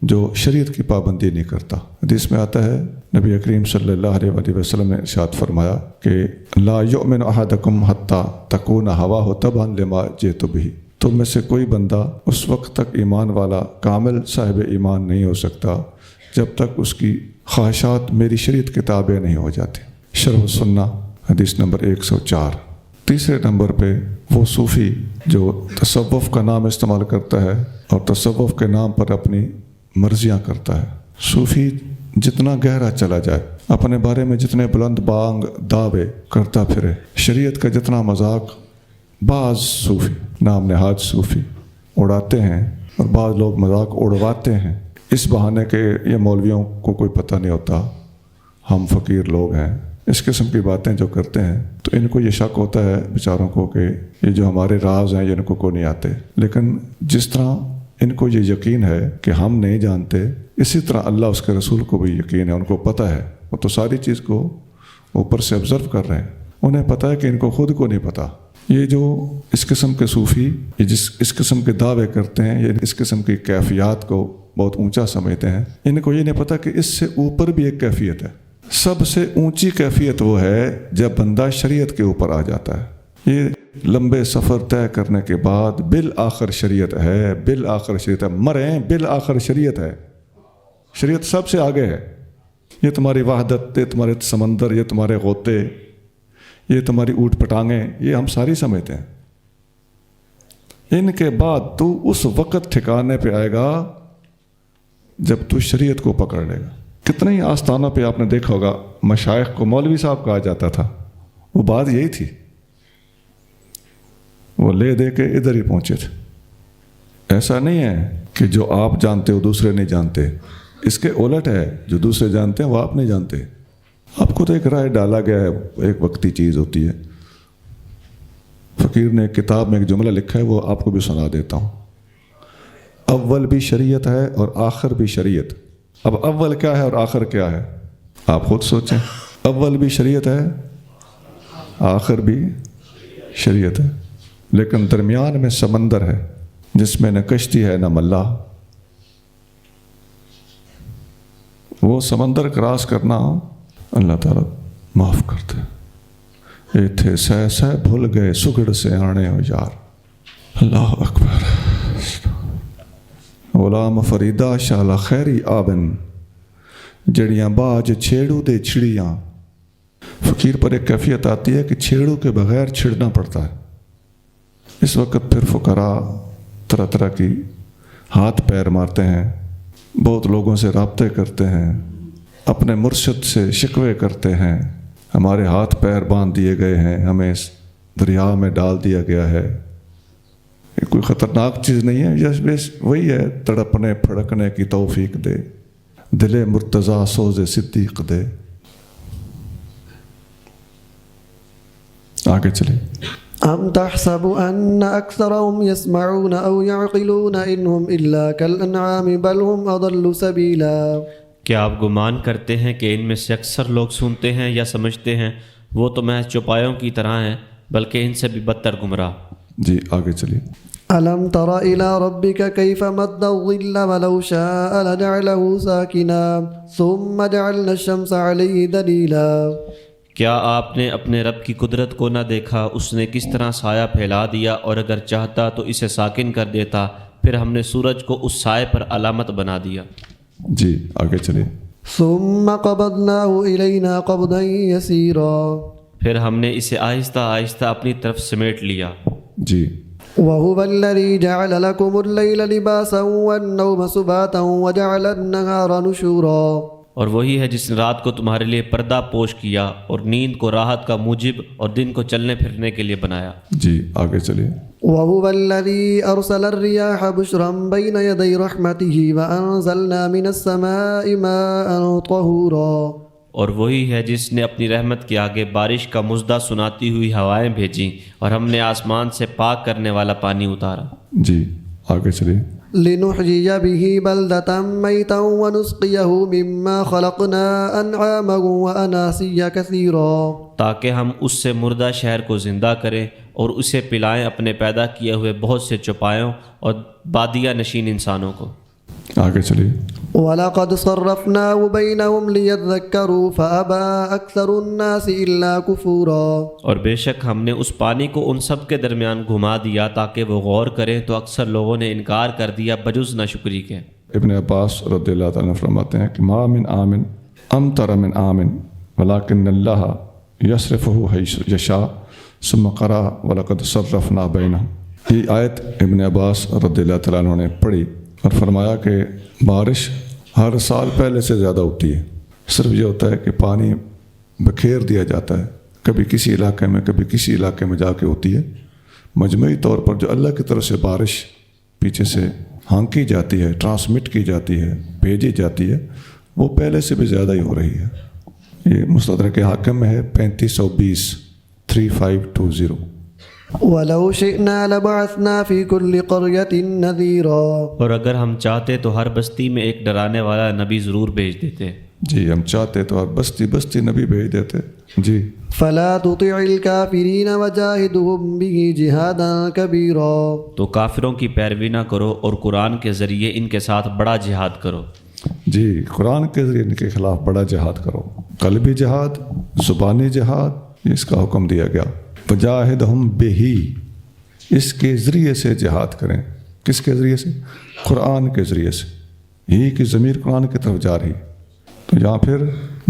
جو شریعت کی پابندی نہیں کرتا۔ حدیث میں آتا ہے، نبی کریم صلی اللہ علیہ وآلہ وسلم نے ارشاد فرمایا کہ لا یؤمن احدکم حتی تکون ہواہ تبعا لما جئت بہ۔ تم میں سے کوئی بندہ اس وقت تک ایمان والا کامل صاحب ایمان نہیں ہو سکتا جب تک اس کی خواہشات میری شریعت کے تابع نہیں ہو جاتے۔ شرح السنہ حدیث نمبر 104۔ تیسرے نمبر پہ وہ صوفی جو تصوف کا نام استعمال کرتا ہے اور تصوف کے نام پر اپنی مرضیاں کرتا ہے۔ صوفی جتنا گہرا چلا جائے، اپنے بارے میں جتنے بلند بانگ دعوے کرتا پھرے، شریعت کا جتنا مذاق بعض صوفی نام نہاد صوفی اڑاتے ہیں، اور بعض لوگ مذاق اڑواتے ہیں اس بہانے کہ یہ مولویوں کو کوئی پتہ نہیں ہوتا، ہم فقیر لوگ ہیں، اس قسم کی باتیں جو کرتے ہیں، تو ان کو یہ شک ہوتا ہے بیچاروں کو کہ یہ جو ہمارے راز ہیں یہ ان کو نہیں آتے۔ لیکن جس طرح ان کو یہ یقین ہے کہ ہم نہیں جانتے، اسی طرح اللہ اس کے رسول کو بھی یقین ہے، ان کو پتہ ہے، وہ تو ساری چیز کو اوپر سے آبزرو کر رہے ہیں، انہیں پتہ ہے کہ ان کو خود کو نہیں پتہ۔ یہ جو اس قسم کے صوفی یہ اس قسم کے دعوے کرتے ہیں، یہ اس قسم کی کیفیات کو بہت اونچا سمجھتے ہیں، ان کو یہ نہیں پتہ کہ اس سے اوپر بھی ایک کیفیت ہے۔ سب سے اونچی کیفیت وہ ہے جب بندہ شریعت کے اوپر آ جاتا ہے۔ یہ لمبے سفر طے کرنے کے بعد بالآخر شریعت ہے، بالآخر شریعت ہے، مریں بالآخر شریعت ہے، شریعت سب سے آگے ہے۔ یہ تمہاری وحدت، یہ تمہارے سمندر، یہ تمہارے غوطے، یہ تمہاری اوٹ پٹانگیں، یہ ہم ساری سمجھتے ہیں۔ ان کے بعد تو اس وقت ٹھکانے پہ آئے گا جب تو شریعت کو پکڑ لے گا۔ کتنے ہی آستانوں پہ آپ نے دیکھا ہوگا مشائخ کو مولوی صاحب کہا جاتا تھا، وہ بات یہی تھی، وہ لے دے کے ادھر ہی پہنچے تھے۔ ایسا نہیں ہے کہ جو آپ جانتے ہو دوسرے نہیں جانتے، اس کے الٹ ہے، جو دوسرے جانتے ہیں وہ آپ نہیں جانتے۔ آپ کو تو ایک رائے ڈالا گیا ہے، ایک وقتی چیز ہوتی ہے۔ فقیر نے کتاب میں ایک جملہ لکھا ہے، وہ آپ کو بھی سنا دیتا ہوں۔ اول بھی شریعت ہے اور آخر بھی شریعت۔ اب اول کیا ہے اور آخر کیا ہے؟ آپ خود سوچیں۔ اول بھی شریعت ہے، آخر بھی شریعت ہے، لیکن درمیان میں سمندر ہے جس میں نہ کشتی ہے نہ ملاح۔ وہ سمندر کراس کرنا اللہ تعالیٰ معاف کرتے۔ ایتھے سہ سہ بھول گئے سگڑ سے آنے ہو یار۔ اللہ اکبر۔ غلام فریدہ شالا خیری آبن جڑیاں باج چھیڑو دے چھڑیاں۔ فقیر پر ایک کیفیت آتی ہے کہ چھیڑو کے بغیر چھڑنا پڑتا ہے۔ اس وقت پھر فقراء طرح طرح کی ہاتھ پیر مارتے ہیں، بہت لوگوں سے رابطے کرتے ہیں، اپنے مرشد سے شکوے کرتے ہیں، ہمارے ہاتھ پیر باندھ دیے گئے ہیں، ہمیں اس دریا میں ڈال دیا گیا ہے۔ یہ کوئی خطرناک چیز نہیں ہے، بس وہی ہے، تڑپنے پھڑکنے کی توفیق دے، دل مرتضیٰ سوز صدیق دے۔ آگے چلیں۔ أم تحسب أن أكثرهم يسمعون أو يعقلون إن هم إلا كالأنعام بل هم أضل سبيلا۔ کیا آپ گمان کرتے ہیں کہ ان میں سے اکثر لوگ سنتے ہیں یا سمجھتے ہیں وہ تو محض چوپایوں کی طرح ہیں، بلکہ ان سے بھی بدتر گمراہ۔ جی آگے چلیے۔ ألم تر إلى ربك كيف مد الظل ولو شاء لجعله ساكنا ثم جعلنا الشمس عليه دليلا۔ کیا آپ نے اپنے رب کی قدرت کو نہ دیکھا؟ اس نے کس طرح سایہ پھیلا دیا، اور اگر چاہتا تو اسے ساکن کر دیتا، پھر ہم نے سورج کو اس سائے پر علامت بنا دیا۔ جی آگے چلیے۔ ثم قبضناه إلينا قبضا يسيرا۔ پھر ہم نے اسے آہستہ آہستہ اپنی طرف سمیٹ لیا۔ جی۔ وهو الذي جعل لكم الليل لباسا والنوم سباتا وجعل النهار نشورا۔ اور وہی ہے جس نے رات کو تمہارے لیے پردہ پوش کیا اور نیند کو راحت کا موجب اور دن کو چلنے پھرنے کے لیے بنایا۔ جی آگے چلیے۔ وهو الذي أرسل الرياح بشرا بين يدي رحمته وأنزلنا من السماء ماء طهورا۔ اور وہی ہے جس نے اپنی رحمت کے آگے بارش کا مژدہ سناتی ہوئی ہوائیں بھیجیں، اور ہم نے آسمان سے پاک کرنے والا پانی اتارا۔ جی آگے چلیے۔ لنحيي به بلدة ميتا ونسقيه مما خلقنا أنعاما وأناسيا كثيرا۔ تاکہ ہم اس سے مردہ شہر کو زندہ کریں اور اسے پلائیں اپنے پیدا کیے ہوئے بہت سے چوپایوں اور بادیہ نشین انسانوں کو۔ آگے چلیے۔ وَلَقَدْ صَرَّفْنَاهُ بَيْنَهُمْ لِيَذَّكَّرُوا فَأَبَى أَكْثَرُ النَّاسِ إِلَّا كُفُورًا۔ اور بے شک ہم نے اس پانی کو ان سب کے درمیان گھما دیا تاکہ وہ غور کریں، تو اکثر لوگوں نے انکار کر دیا بجز ناشکری کے۔ ابن عباس رضی اللہ تعالیٰ عنہ فرماتے ہیں کہ ما من آمن امطر من آمن ولكن اللہ یصرفہ حیث یشاء ثم قرأ وَلَقَدْ صَرَّفْنَا بَيْنَهُمْ۔ یہ آیت ابن عباس رضی اللہ تعالیٰ عنہ نے پڑھی اور فرمایا کہ بارش ہر سال پہلے سے زیادہ ہوتی ہے، صرف یہ ہوتا ہے کہ پانی بکھیر دیا جاتا ہے، کبھی کسی علاقے میں کبھی کسی علاقے میں جا کے ہوتی ہے۔ مجموعی طور پر جو اللہ کی طرف سے بارش پیچھے سے ہانکی جاتی ہے، ٹرانسمٹ کی جاتی ہے، بھیجی جاتی ہے، وہ پہلے سے بھی زیادہ ہی ہو رہی ہے۔ یہ مستدرک حاکم میں ہے 3520 3520۔ وَلَوْ شِئْنَا لَبَعَثْنَا فِي كُلِّ قَرْيَةٍ نَذِيرًا۔ اور اگر ہم چاہتے تو ہر بستی میں ایک ڈرانے والا نبی ضرور بھیج دیتے۔ جی ہم چاہتے تو ہر بستی بستی نبی بھیج دیتے۔ جی۔ فَلَا تُطِعِ الْكَافِرِينَ وَجَاهِدْهُمْ بِهِ جِهَادًا كَبِيرًا۔ تو کافروں کی پیروی نہ کرو اور قرآن کے ذریعے ان کے ساتھ بڑا جہاد کرو۔ جی قرآن کے ذریعے ان کے خلاف بڑا جہاد کرو، قلبی جہاد، زبانی جہاد، اس کا حکم دیا گیا۔ وجاہدہم بہی، اس کے ذریعے سے جہاد کریں۔ کس کے ذریعے سے؟ قرآن کے ذریعے سے۔ ہی کی ضمیر قرآن کی طرف جا رہی، تو یہاں پھر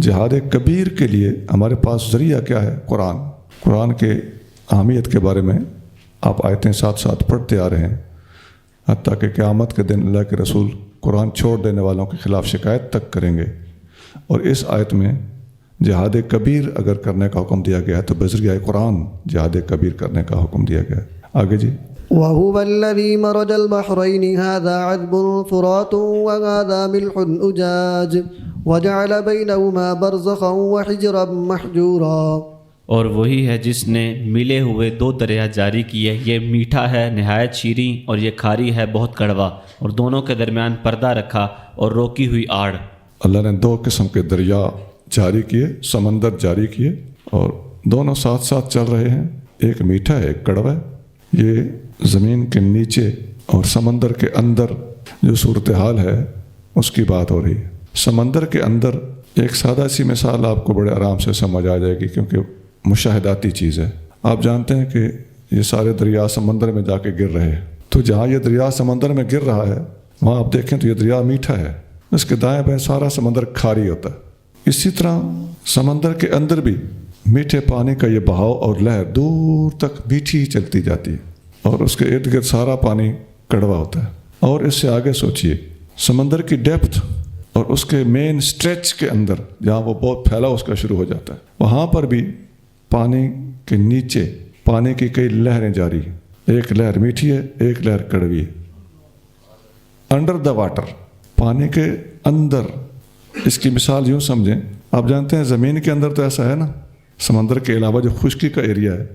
جہاد کبیر کے لیے ہمارے پاس ذریعہ کیا ہے؟ قرآن۔ قرآن کے اہمیت کے بارے میں آپ آیتیں ساتھ ساتھ پڑھتے آ رہے ہیں، حتیٰ کہ قیامت کے دن اللہ کے رسول قرآن چھوڑ دینے والوں کے خلاف شکایت تک کریں گے۔ اور اس آیت میں جہاد کبیر اگر کرنے کا حکم دیا گیا ہے تو بذریعہ قرآن جہاد کبیر کرنے کا حکم دیا گیا ہے۔ آگے جی۔ وهو الذي مرج البحرين هذا عذب فرات وهذا ملح أجاج وجعل بينهما برزخا وحجرا محجورا. اور وہی ہے جس نے ملے ہوئے دو دریا جاری کیے، یہ میٹھا ہے نہایت شیریں اور یہ کھاری ہے بہت کڑوا، اور دونوں کے درمیان پردہ رکھا اور روکی ہوئی آڑ. اللہ نے دو قسم کے دریا جاری کیے، سمندر جاری کیے، اور دونوں ساتھ ساتھ چل رہے ہیں. ایک میٹھا ہے ایک کڑوا ہے. یہ زمین کے نیچے اور سمندر کے اندر جو صورتحال ہے اس کی بات ہو رہی ہے. سمندر کے اندر ایک سادہ سی مثال آپ کو بڑے آرام سے سمجھ آ جائے گی، کیونکہ مشاہداتی چیز ہے. آپ جانتے ہیں کہ یہ سارے دریا سمندر میں جا کے گر رہے ہیں، تو جہاں یہ دریا سمندر میں گر رہا ہے وہاں آپ دیکھیں تو یہ دریا میٹھا ہے، اس کے دائیں بائیں سارا سمندر کھاری ہوتا ہے. اسی طرح سمندر کے اندر بھی میٹھے پانی کا یہ بہاؤ اور لہر دور تک میٹھی ہی چلتی جاتی ہے، اور اس کے ارد گرد سارا پانی کڑوا ہوتا ہے. اور اس سے آگے سوچئے سمندر کی ڈیپتھ اور اس کے مین سٹریچ کے اندر جہاں وہ بہت پھیلا اس کا شروع ہو جاتا ہے، وہاں پر بھی پانی کے نیچے پانی کی کئی لہریں جاری ہیں. ایک لہر میٹھی ہے ایک لہر کڑوی ہے. انڈر دا واٹر، پانی کے اندر. اس کی مثال یوں سمجھیں، آپ جانتے ہیں زمین کے اندر تو ایسا ہے نا، سمندر کے علاوہ جو خشکی کا ایریا ہے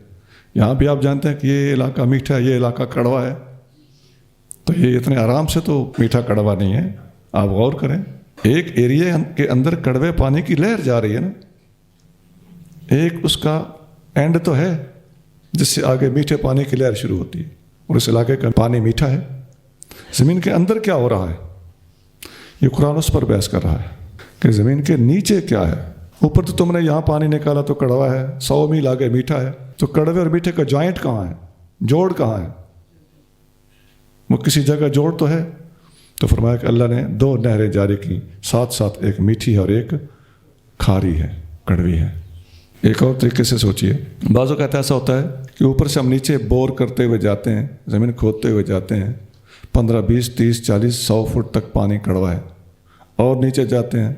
یہاں بھی آپ جانتے ہیں کہ یہ علاقہ میٹھا ہے یہ علاقہ کڑوا ہے. تو یہ اتنے آرام سے تو میٹھا کڑوا نہیں ہے. آپ غور کریں، ایک ایریا کے اندر کڑوے پانی کی لہر جا رہی ہے نا، ایک اس کا اینڈ تو ہے جس سے آگے میٹھے پانی کی لہر شروع ہوتی ہے، اور اس علاقے کا پانی میٹھا ہے. زمین کے اندر کیا ہو رہا ہے یہ قرآن اس پر بحث کر رہا ہے کہ زمین کے نیچے کیا ہے. اوپر تو تم نے یہاں پانی نکالا تو کڑوا ہے، 100 میل آگے میٹھا ہے. تو کڑوے اور میٹھے کا جوائنٹ کہاں ہے، جوڑ کہاں ہے؟ وہ کسی جگہ جوڑ تو ہے. تو فرمایا کہ اللہ نے دو نہریں جاری کی ساتھ ساتھ، ایک میٹھی ہے اور ایک کھاری ہے، کڑوی ہے. ایک اور طریقے سے سوچئے، بعض اوقات ایسا ہوتا ہے کہ اوپر سے ہم نیچے بور کرتے ہوئے جاتے ہیں، زمین کھودتے ہوئے جاتے ہیں، 15 20 30 40 100 فٹ تک پانی کڑوا ہے، اور نیچے جاتے ہیں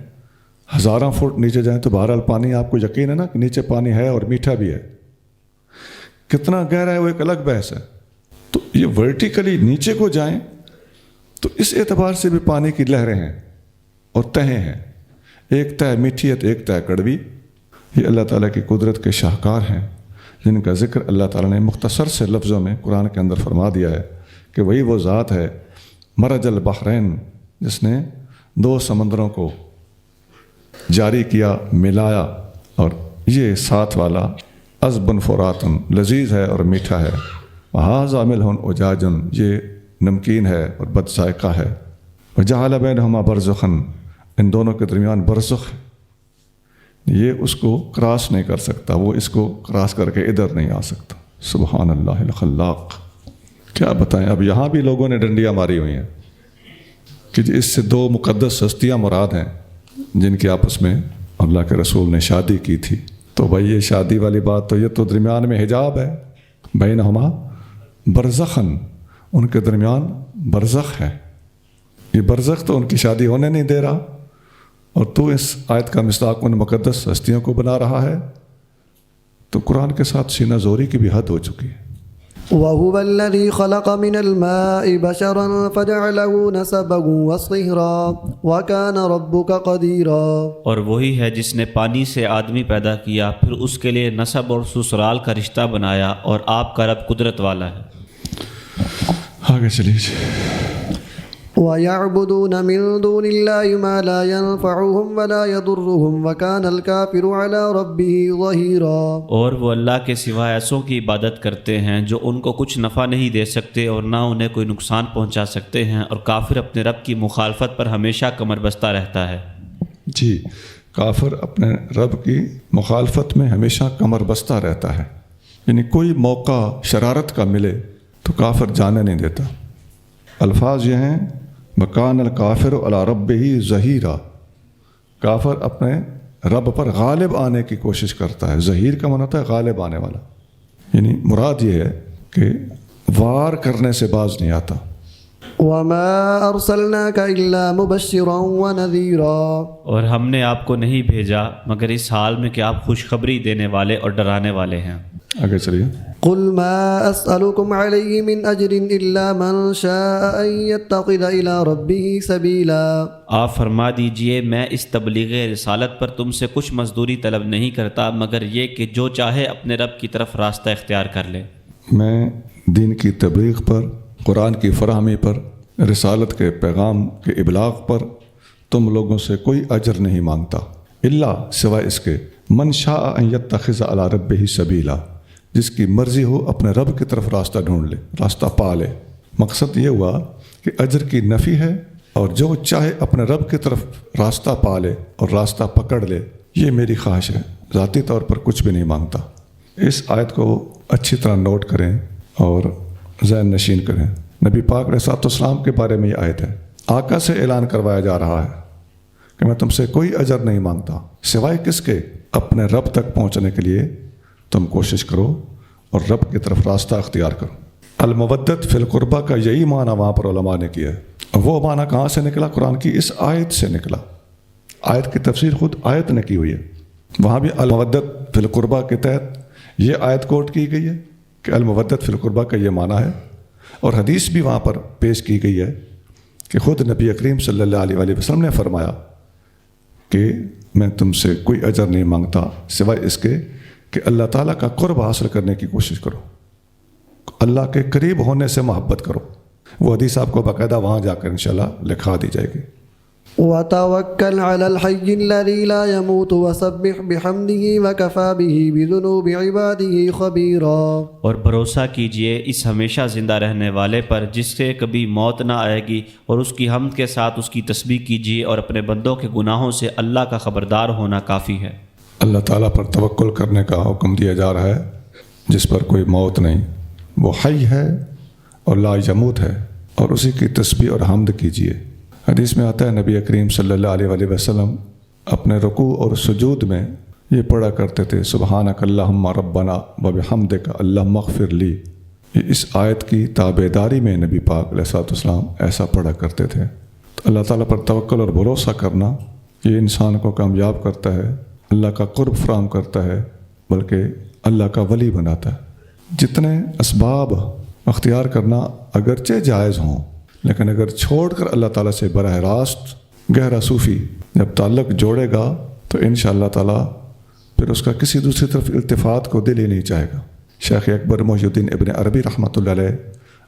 1000 فٹ نیچے جائیں تو بہرحال پانی، آپ کو یقین ہے نا کہ نیچے پانی ہے اور میٹھا بھی ہے. کتنا گہرا ہے وہ ایک الگ بحث ہے. تو یہ ورٹیکلی نیچے کو جائیں تو اس اعتبار سے بھی پانی کی لہریں ہیں اور تہیں ہیں، ایک تہ میٹھی ہے تو ایک تہ کڑوی. یہ اللہ تعالیٰ کی قدرت کے شاہکار ہیں جن کا ذکر اللہ تعالیٰ نے مختصر سے لفظوں میں قرآن کے اندر فرما دیا ہے کہ وہی وہ ذات ہے مرج البحرین، جس نے دو سمندروں کو جاری کیا، ملایا، اور یہ ساتھ والا عذب فرات، لذیذ ہے اور میٹھا ہے. وہذا ملح اجاج، یہ نمکین ہے اور بد ذائقہ ہے. وجعل بینہما برزخا، ان دونوں کے درمیان برزخ، یہ اس کو کراس نہیں کر سکتا، وہ اس کو کراس کر کے ادھر نہیں آ سکتا. سبحان اللہ الخلاق. کیا بتائیں، اب یہاں بھی لوگوں نے ڈنڈیاں ماری ہوئی ہیں کہ اس سے دو مقدس ہستیاں مراد ہیں جن کی آپس میں اللہ کے رسول نے شادی کی تھی. تو بھائی یہ شادی والی بات تو یہ تو درمیان میں حجاب ہے. بینہما برزخن، ان کے درمیان برزخ ہے. یہ برزخ تو ان کی شادی ہونے نہیں دے رہا، اور تو اس آیت کا مصداق ان مقدس ہستیوں کو بنا رہا ہے. تو قرآن کے ساتھ سینہ زوری کی بھی حد ہو چکی ہے. وهو الذي خلق من الماء بشرا فجعله نسبا وصهرا وكان ربك قديرا. اور وہی ہے جس نے پانی سے آدمی پیدا کیا، پھر اس کے لیے نسب اور سسرال کا رشتہ بنایا، اور آپ کا رب قدرت والا ہے. آگے چلیے. ويعبدون من دون الله ما لا ينفعهم ولا يضرهم وكان الكافر على ربه ظهيرا. اور وہ اللہ کے سوا ایسوں کی عبادت کرتے ہیں جو ان کو کچھ نفع نہیں دے سکتے اور نہ انہیں کوئی نقصان پہنچا سکتے ہیں، اور کافر اپنے رب کی مخالفت پر ہمیشہ کمر بستہ رہتا ہے. جی، کافر اپنے رب کی مخالفت میں ہمیشہ کمر بستہ رہتا ہے. یعنی کوئی موقع شرارت کا ملے تو کافر جانے نہیں دیتا. الفاظ یہ ہیں مکان الکافر علی ربہ ظہیرا، کافر اپنے رب پر غالب آنے کی کوشش کرتا ہے. ظہیر کا معنی ہوتا ہے غالب آنے والا، یعنی مراد یہ ہے کہ وار کرنے سے باز نہیں آتا. وما ارسلناک الا مبشرا ونذیرا، اور ہم نے آپ کو نہیں بھیجا مگر اس حال میں کہ آپ خوشخبری دینے والے اور ڈرانے والے ہیں. آگے چلیے. قل ما أسألكم عليه من أجر إلا من شاء أن يتخذ إلى ربه سبيلا۔ آپ فرما دیجئے میں اس تبلیغ رسالت پر تم سے کچھ مزدوری طلب نہیں کرتا مگر یہ کہ جو چاہے اپنے رب کی طرف راستہ اختیار کر لے۔ میں دین کی تبلیغ پر، قرآن کی فراہمی پر، رسالت کے پیغام کے ابلاغ پر تم لوگوں سے کوئی اجر نہیں مانگتا، الا سوائے اس کے من شاء ان یتخذ علی ربہ سبیلا، جس کی مرضی ہو اپنے رب کی طرف راستہ ڈھونڈ لے، راستہ پا لے۔ مقصد یہ ہوا کہ اجر کی نفی ہے، اور جو چاہے اپنے رب کی طرف راستہ پا لے اور راستہ پکڑ لے، یہ میری خواہش ہے، ذاتی طور پر کچھ بھی نہیں مانگتا۔ اس آیت کو اچھی طرح نوٹ کریں اور ذہن نشین کریں۔ نبی پاک علیہ السلام کے بارے میں یہ آیت ہے، آقا سے اعلان کروایا جا رہا ہے کہ میں تم سے کوئی اجر نہیں مانگتا، سوائے کس کے؟ اپنے رب تک پہنچنے کے لیے تم کوشش کرو اور رب کی طرف راستہ اختیار کرو۔ المودت فی القربہ کا یہی معنی وہاں پر علماء نے کیا ہے۔ وہ معنی کہاں سے نکلا؟ قرآن کی اس آیت سے نکلا۔ آیت کی تفسیر خود آیت نے کی ہوئی ہے، وہاں بھی المودت فی القربہ کے تحت یہ آیت کوٹ کی گئی ہے کہ المودت فی القربہ کا یہ معنی ہے، اور حدیث بھی وہاں پر پیش کی گئی ہے کہ خود نبی کریم صلی اللہ علیہ وسلم نے فرمایا کہ میں تم سے کوئی اجر نہیں مانگتا سوائے اس کے کہ اللہ تعالیٰ کا قرب حاصل کرنے کی کوشش کرو، اللہ کے قریب ہونے سے محبت کرو۔ وہ حدیث آپ کو باقاعدہ وہاں جا کر انشاءاللہ لکھا دی جائے گی۔ وتوکل علی الحی الذی لا يموت وسبح بحمده وکفى به بذنوب عباده خبیرا۔ اور بھروسہ کیجئے اس ہمیشہ زندہ رہنے والے پر جس سے کبھی موت نہ آئے گی، اور اس کی حمد کے ساتھ اس کی تسبیح کیجئے، اور اپنے بندوں کے گناہوں سے اللہ کا خبردار ہونا کافی ہے۔ اللہ تعالیٰ پر توکل کرنے کا حکم دیا جا رہا ہے جس پر کوئی موت نہیں، وہ حی ہے اور لا یموت ہے، اور اسی کی تسبیح اور حمد کیجئے۔ حدیث میں آتا ہے نبی کریم صلی اللہ علیہ وسلم اپنے رکوع اور سجود میں یہ پڑھا کرتے تھے، سبحانک اللہم ربنا وبحمدک اللہم اغفر لی۔ اس آیت کی تابعداری میں نبی پاک علیہ السلام ایسا پڑھا کرتے تھے۔ اللہ تعالیٰ پر توکل اور بھروسہ کرنا یہ انسان کو کامیاب کرتا ہے، اللہ کا قرب فراہم کرتا ہے، بلکہ اللہ کا ولی بناتا ہے۔ جتنے اسباب اختیار کرنا اگرچہ جائز ہوں، لیکن اگر چھوڑ کر اللہ تعالیٰ سے براہ راست گہرا صوفی جب تعلق جوڑے گا تو انشاءاللہ تعالیٰ پھر اس کا کسی دوسری طرف التفات کو دل ہی نہیں چاہے گا۔ شیخ اکبر محی الدین ابن عربی رحمۃ اللہ علیہ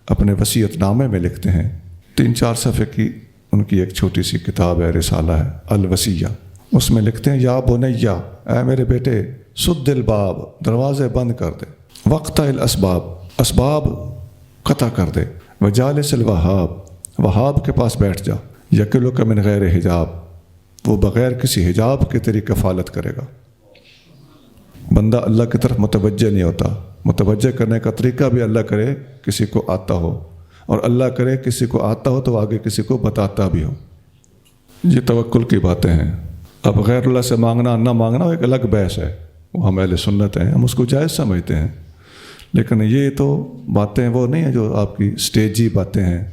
اپنے وصیت نامے میں لکھتے ہیں، 3-4 صفحے کی ان کی ایک چھوٹی سی کتاب ہے، رسالہ ہے الوصیہ، اس میں لکھتے ہیں یا بنیا، اے میرے بیٹے، سد الباب، دروازے بند کر دے، وقت الاسباب، اسباب قطع کر دے، وجالس الوہاب، وہاب کے پاس بیٹھ جا، یکلک من غیر حجاب، وہ بغیر کسی حجاب کے تیری کفالت کرے گا۔ بندہ اللہ کی طرف متوجہ نہیں ہوتا، متوجہ کرنے کا طریقہ بھی اللہ کرے کسی کو آتا ہو، اور اللہ کرے کسی کو آتا ہو تو آگے کسی کو بتاتا بھی ہو۔ یہ توکل کی باتیں ہیں۔ اب غیر اللہ سے مانگنا نہ مانگنا ایک الگ بحث ہے، وہ ہم اہل سنت ہیں، ہم اس کو جائز سمجھتے ہیں، لیکن یہ تو باتیں وہ نہیں ہیں جو آپ کی سٹیجی باتیں ہیں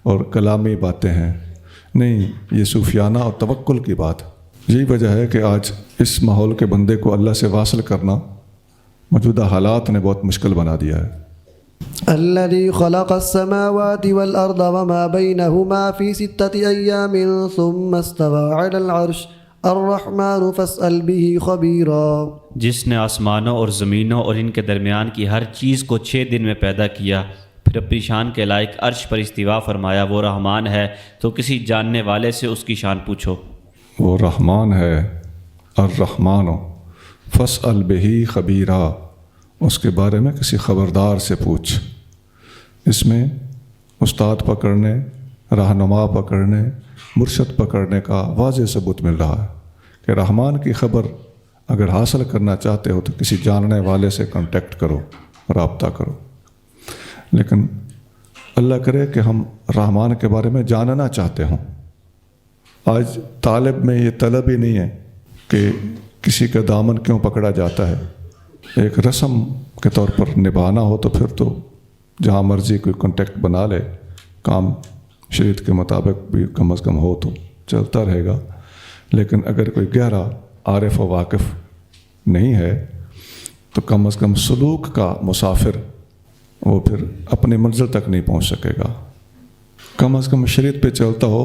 اور کلامی باتیں ہیں، نہیں، یہ صوفیانہ اور توکل کی بات۔ یہی وجہ ہے کہ آج اس ماحول کے بندے کو اللہ سے واصل کرنا موجودہ حالات نے بہت مشکل بنا دیا ہے۔ الذي خلق السماوات والأرض وما بينهما في 6 أيام ثم استوى على العرش الرحمن فاسأل به خبيرا۔ جس نے آسمانوں اور زمینوں اور ان کے درمیان کی ہر چیز کو 6 دن میں پیدا کیا، پھر اپنی شان کے لائق عرش پر استوا فرمایا، وہ رحمان ہے تو کسی جاننے والے سے اس کی شان پوچھو۔ وہ رحمان ہے، الرحمن فاسأل به خبیرا، اس کے بارے میں کسی خبردار سے پوچھ۔ اس میں استاد پکڑنے، رہنما پکڑنے، مرشد پکڑنے کا واضح ثبوت مل رہا ہے کہ رحمان کی خبر اگر حاصل کرنا چاہتے ہو تو کسی جاننے والے سے کانٹیکٹ کرو، رابطہ کرو۔ لیکن اللہ کرے کہ ہم رحمان کے بارے میں جاننا چاہتے ہوں۔ آج طالب میں یہ طلب ہی نہیں ہے کہ کسی کا دامن کیوں پکڑا جاتا ہے، ایک رسم کے طور پر نبھانا ہو تو پھر تو جہاں مرضی کوئی کانٹیکٹ بنا لے، کام شریعت کے مطابق بھی کم از کم ہو تو چلتا رہے گا۔ لیکن اگر کوئی گہرا عارف و واقف نہیں ہے تو کم از کم سلوک کا مسافر وہ پھر اپنی منزل تک نہیں پہنچ سکے گا. کم از کم شریعت پہ چلتا ہو.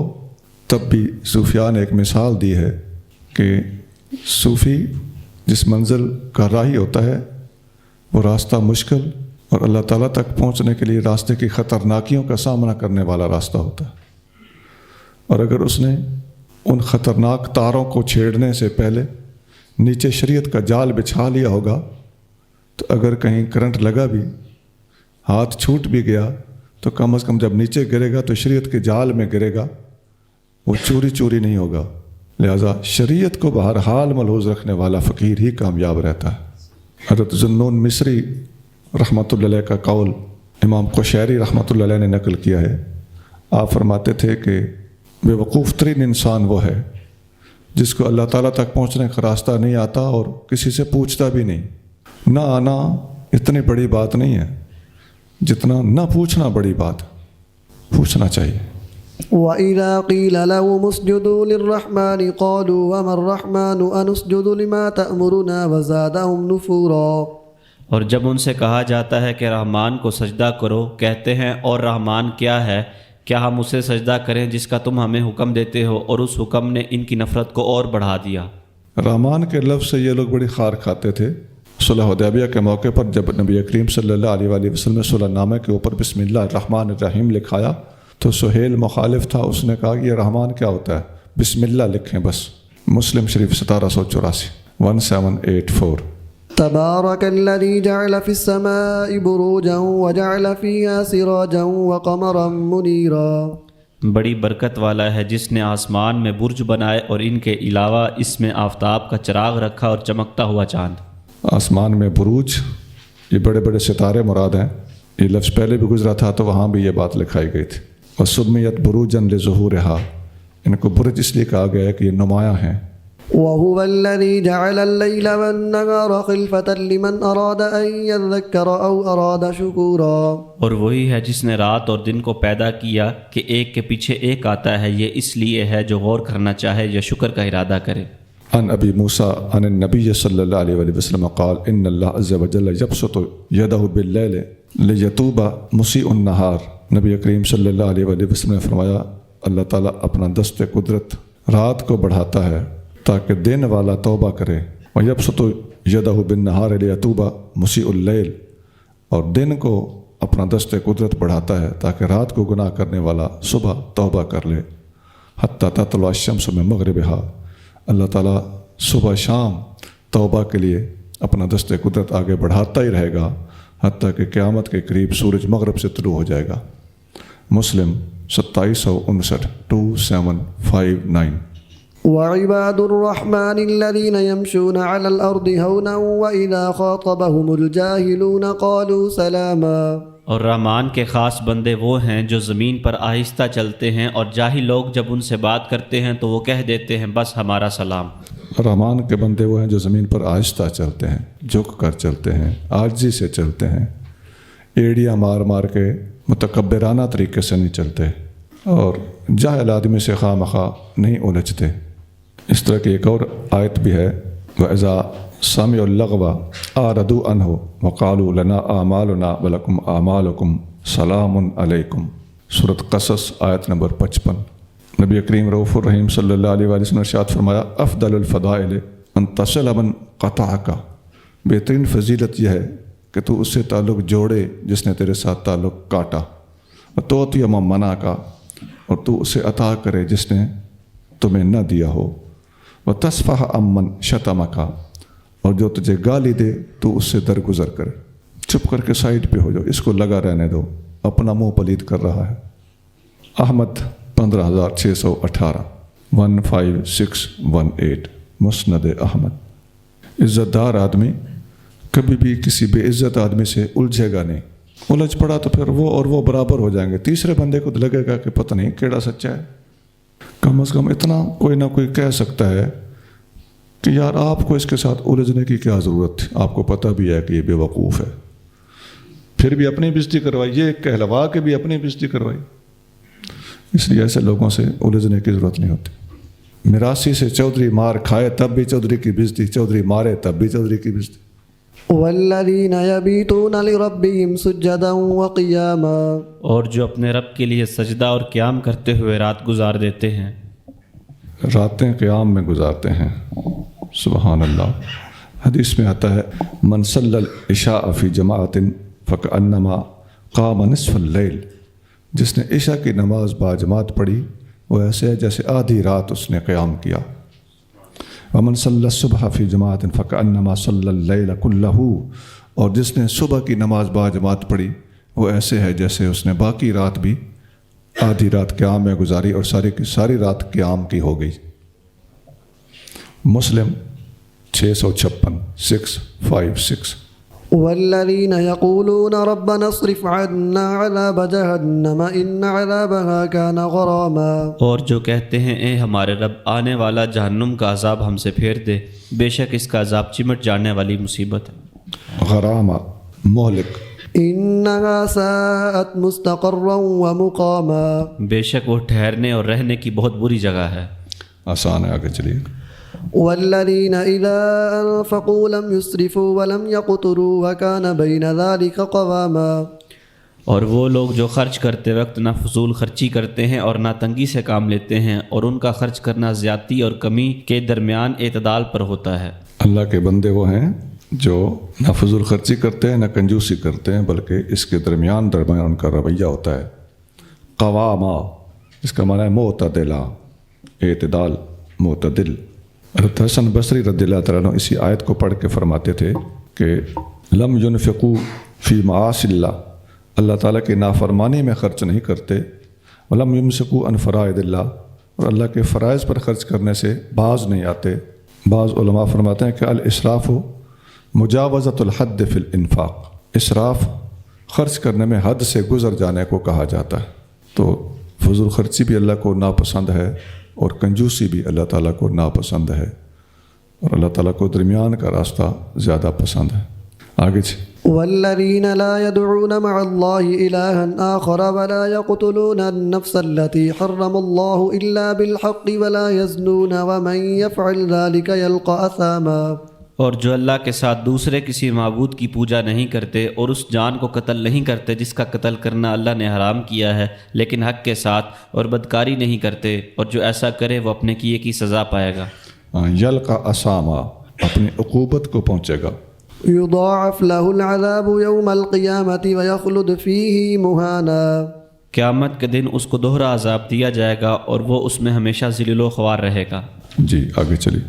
تب بھی صوفیاء نے ایک مثال دی ہے کہ صوفی جس منزل کا راہی ہوتا ہے وہ راستہ مشکل اور اللہ تعالیٰ تک پہنچنے کے لیے راستے کی خطرناکیوں کا سامنا کرنے والا راستہ ہوتا ہے. اور اگر اس نے ان خطرناک تاروں کو چھیڑنے سے پہلے نیچے شریعت کا جال بچھا لیا ہوگا تو اگر کہیں کرنٹ لگا بھی، ہاتھ چھوٹ بھی گیا، تو کم از کم جب نیچے گرے گا تو شریعت کے جال میں گرے گا، وہ چوری نہیں ہوگا. لہذا شریعت کو بہرحال ملحوظ رکھنے والا فقیر ہی کامیاب رہتا ہے. حضرت ذوالنون مصری رحمۃ اللہ علیہ کا قول امام قشیری رحمۃ اللہ علیہ نے نقل کیا ہے. آپ فرماتے تھے کہ بے وقوف ترین انسان وہ ہے جس کو اللہ تعالیٰ تک پہنچنے کا راستہ نہیں آتا اور کسی سے پوچھتا بھی نہیں. نہ آنا اتنی بڑی بات نہیں ہے جتنا نہ پوچھنا بڑی بات. پوچھنا چاہیے. وَإِذَا قِيلَ لَهُمُ اسْجُدُوا لِلرَّحْمَنِ قَالُوا وَمَا الرَّحْمَنُ أَنُسْجُدُ لِمَا تَأْمُرُنَا وَزَادَهُمْ نُفُورًا. اور جب ان سے کہا جاتا ہے کہ رحمان کو سجدہ کرو، کہتے ہیں اور رحمان کیا ہے؟ کیا ہم اسے سجدہ کریں جس کا تم ہمیں حکم دیتے ہو؟ اور اس حکم نے ان کی نفرت کو اور بڑھا دیا. رحمان کے لفظ سے یہ لوگ بڑی خار کھاتے تھے. صلح حدیبیہ کے موقع پر جب نبی کریم صلی اللہ علیہ وآلہ وسلم نے صلح نامے کے اوپر بسم اللہ الرحمن الرحیم لکھایا تو سہیل مخالف تھا. اس نے کہا کہ یہ رحمان کیا ہوتا ہے، بسم اللہ لکھیں بس. مسلم شریف 1784 1784. تبارك الذي جعل في السماء بروجا وجعل فيها سراجا وقمرا منيرا. بڑی برکت والا ہے جس نے آسمان میں برج بنائے اور ان کے علاوہ اس میں آفتاب کا چراغ رکھا اور چمکتا ہوا چاند. آسمان میں بروج، یہ بڑے بڑے ستارے مراد ہیں. یہ لفظ پہلے بھی گزرا تھا تو وہاں بھی یہ بات لکھائی گئی تھی. اور سمیت بروجا لظہورہا، ان کو برج اس لیے کہا گیا ہے کہ یہ نمایاں ہیں. وهو الذي جعل الليل والنهار خلفة لمن أراد أن يذكر أو أراد شكورا. اور وہی ہے جس نے رات اور دن کو پیدا کیا کہ ایک کے پیچھے ایک آتا ہے، یہ اس لیے ہے جو غور کرنا چاہے یا شکر کا ارادہ کرے. عن ابی موسیٰ عن النبی صلی اللہ علیہ وآلہ وسلم قال ان اللہ عز وجل یبسط یدہ باللیل لیتوب مسیء النہار. نبی کریم صلی اللہ علیہ وآلہ وسلم نے فرمایا اللہ تعالیٰ اپنا دست قدرت رات کو بڑھاتا ہے تاکہ دن والا توبہ کرے. وَيَبْسُطُ يَدَهُ بِالنَّهَارِ لِيَتُوبَ مُسِيءُ اللَّيْلِ، اور دن کو اپنا دست قدرت بڑھاتا ہے تاکہ رات کو گناہ کرنے والا صبح توبہ کر لے. حَتَّى تَطْلُعَ الشَّمْسُ مِن مَغْرِبِهَا، اللہ تعالیٰ صبح شام توبہ کے لیے اپنا دست قدرت آگے بڑھاتا ہی رہے گا حتیٰ کہ قیامت کے قریب سورج مغرب سے طلوع ہو جائے گا. مسلم 2759 2759. وعباد الرحمن الذين يمشون على الأرض هونا وإذا خاطبهم الجاهلون قالوا سلاما. اور رحمان کے خاص بندے وہ ہیں جو زمین پر آہستہ چلتے ہیں اور جاہل لوگ جب ان سے بات کرتے ہیں تو وہ کہہ دیتے ہیں بس ہمارا سلام. رحمان کے بندے وہ ہیں جو زمین پر آہستہ چلتے ہیں، جھک کر چلتے ہیں، عاجزی سے چلتے ہیں، ایڑیاں مار مار کے متکبرانہ طریقے سے نہیں چلتے اور جاہل آدمی سے خواہ مخواہ نہیں الجھتے. اس طرح کی ایک اور آیت بھی ہے وَإِذَا سَمِعُوا اللَّغْوَ أَعْرَضُوا عَنْهُ وَقَالُوا لَنَا أَعْمَالُنَا وَلَكُمْ أَعْمَالُكُمْ سَلَامٌ عَلَيْكُمْ. سورۃ قصص آیت نمبر 55. نبی کریم رؤوف الرحیم صلی اللہ علیہ وآلہ وسلم نے ارشاد فرمایا افضل الفضائل ان تصل من قطعک، بہترین فضیلت یہ ہے کہ تو اس سے تعلق جوڑے جس نے تیرے ساتھ تعلق کاٹا، وتعطی من منعک، اور تو اسے عطا کرے جس نے تمہیں نہ دیا ہو، وتصفح عمن شتمک، اور جو تجھے گالی دے تو اس سے درگزر کرے، چپ کر کے سائڈ پہ ہو جاؤ، اس کو لگا رہنے دو، اپنا منہ پلید کر رہا ہے. احمد 15618 15618 مسند احمد. عزت دار آدمی کبھی بھی کسی بے عزت آدمی سے الجھے گا نہیں. الجھ پڑا تو پھر وہ اور وہ برابر ہو جائیں گے. تیسرے بندے کو لگے گا کہ پتہ نہیں کیڑا سچا ہے. کم از کم اتنا کوئی نہ کوئی کہہ سکتا ہے کہ یار آپ کو اس کے ساتھ الجھنے کی کیا ضرورت تھی، آپ کو پتہ بھی ہے کہ یہ بے وقوف ہے، پھر بھی اپنی بےزتی کروائی، یہ کہلوا کے بھی اپنی بےزتی کروائی. اس لیے ایسے لوگوں سے الجھنے کی ضرورت نہیں ہوتی. میراثی سے چودھری مار کھائے تب بھی چودھری کی بےزتی، چودھری مارے تب بھی چودھری کی بےزتی. والذین یبیتون لربهم سجدا وقیاما، اور جو اپنے رب کے لیے سجدہ اور قیام کرتے ہوئے رات گزار دیتے ہیں، راتیں قیام میں گزارتے ہیں۔ سبحان اللہ۔ حدیث میں آتا ہے من صلی العشاء فی جماعت فکأنما قام نصف اللیل، جس نے عشاء کی نماز باجماعت پڑھی وہ ایسے ہے جیسے آدھی رات اس نے قیام کیا۔ ومن صلی الصبح فی جماعت فکأنما صلی اللیل کلہ، اور جس نے صبح کی نماز باجماعت پڑھی وہ ایسے ہے جیسے اس نے باقی رات بھی آدھی رات قیام میں گزاری اور ساری کی ساری رات قیام کی ہو گئی۔ مسلم 656 656۔ والذین یقولون ربنا اصرف عنا عذاب جہنم ان عذابها کان غراما، اور جو کہتے ہیں اے ہمارے رب آنے والا جہنم کا عذاب ہم سے پھیر دے، بے شک اس کا عذاب چمٹ جانے والی مصیبت ہے۔ غرامہ مہلک، انها ساءت مستقرا ومقاما، بے شک وہ ٹھہرنے اور رہنے کی بہت بری جگہ ہے۔ آسان ہے، آگے چلیے۔ والذین اذا انفقوا لم يسرفوا ولم يقتروا وكان بين ذلك قواما، اور وہ لوگ جو خرچ کرتے وقت نہ فضول خرچی کرتے ہیں اور نہ تنگی سے کام لیتے ہیں، اور ان کا خرچ کرنا زیادتی اور کمی کے درمیان اعتدال پر ہوتا ہے۔ اللہ کے بندے وہ ہیں جو نہ فضول خرچی کرتے ہیں نہ کنجوسی کرتے ہیں، بلکہ اس کے درمیان ان کا رویہ ہوتا ہے۔ قواما اس کا معنی ہے معتدلا، اعتدال، معتدل۔ حضرت حسن بصری رضی اللہ تعالیٰ عنہ اسی آیت کو پڑھ کے فرماتے تھے کہ لم ينفقوا فی معاصی اللہ، اللہ تعالیٰ کی نافرمانی میں خرچ نہیں کرتے، ولم يمسكوا عن فرائض اللہ، اور اللہ کے فرائض پر خرچ کرنے سے باز نہیں آتے۔ بعض علماء فرماتے ہیں کہ الاسراف مجاوزۃ الحد فی الانفاق، اسراف خرچ کرنے میں حد سے گزر جانے کو کہا جاتا ہے۔ تو فضول خرچی بھی اللہ کو ناپسند ہے اور کنجوسی بھی اللہ تعالیٰ کو ناپسند ہے، اور اللہ تعالیٰ کو درمیان کا راستہ زیادہ پسند ہے۔ آگے والذین لا يدعون مع اللہ الہا آخر ولا يقتلون النفس التي حرم اللہ الا بالحق ولا يزنون ومن يفعل ذلك يلقى اثاما، اور جو اللہ کے ساتھ دوسرے کسی معبود کی پوجا نہیں کرتے اور اس جان کو قتل نہیں کرتے جس کا قتل کرنا اللہ نے حرام کیا ہے لیکن حق کے ساتھ، اور بدکاری نہیں کرتے، اور جو ایسا کرے وہ اپنے کیے کی سزا پائے گا۔ یلقا اسامہ، اپنی عقوبت کو پہنچے گا۔ یضاعف له العذاب یوم القیامت ویخلد فیہ مہانا، قیامت کے دن اس کو دوہرا عذاب دیا جائے گا اور وہ اس میں ہمیشہ ذلیل و خوار رہے گا۔ جی آگے چلیے۔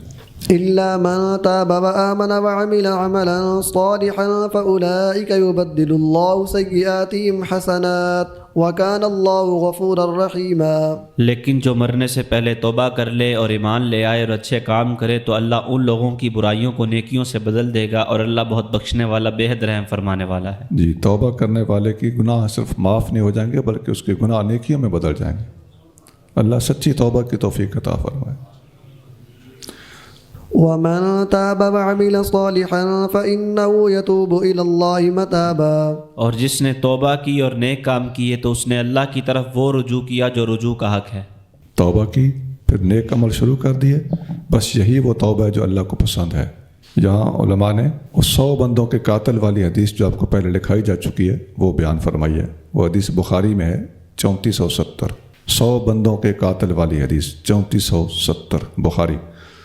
إلا من تاب وآمن وعمل عملا صالحا فأولئك يبدل الله سيئاتهم حسنات وكان الله غفورا رحيما، لیکن جو مرنے سے پہلے توبہ کر لے اور ایمان لے آئے اور اچھے کام کرے تو اللہ ان لوگوں کی برائیوں کو نیکیوں سے بدل دے گا، اور اللہ بہت بخشنے والا بے حد رحم فرمانے والا ہے۔ جی توبہ کرنے والے کی گناہ صرف معاف نہیں ہو جائیں گے بلکہ اس کے گناہ نیکیوں میں بدل جائیں گے۔ اللہ سچی توبہ کی توفیق عطا فرمائے۔ ومن تاب وعمل صالحا فإنه يتوب إلى الله متابا، اور جس نے توبہ کی اور نیک کام کیے تو اس نے اللہ کی طرف وہ رجوع کیا جو رجوع کا حق ہے۔ توبہ کی پھر نیک عمل شروع کر دیے، بس یہی وہ توبہ ہے جو اللہ کو پسند ہے۔ یہاں علماء نے اس 100 بندوں کے قاتل والی حدیث جو آپ کو پہلے لکھائی جا چکی ہے وہ بیان فرمائی ہے۔ وہ حدیث بخاری میں ہے 3470، 100 بندوں کے قاتل والی حدیث 3470 بخاری۔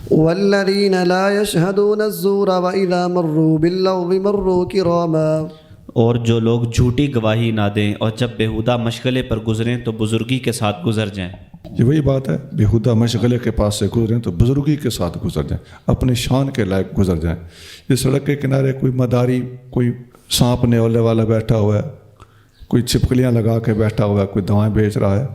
والذین لا يشهدون الزور وإذا مروا باللغو مروا کراما، اور جو لوگ جھوٹی گواہی نہ دیں اور جب بےہودہ مشغلے پر گزریں تو بزرگی کے ساتھ گزر جائیں۔ یہ وہی بات ہے، بےہودہ مشغلے کے پاس سے گزریں تو بزرگی کے ساتھ گزر جائیں، اپنی شان کے لائق گزر جائیں۔ یہ سڑک کے کنارے کوئی مداری، کوئی سانپ نیولے والا بیٹھا ہوا ہے، کوئی چھپکلیاں لگا کے بیٹھا ہوا ہے، کوئی دوائیں بیچ رہا ہے،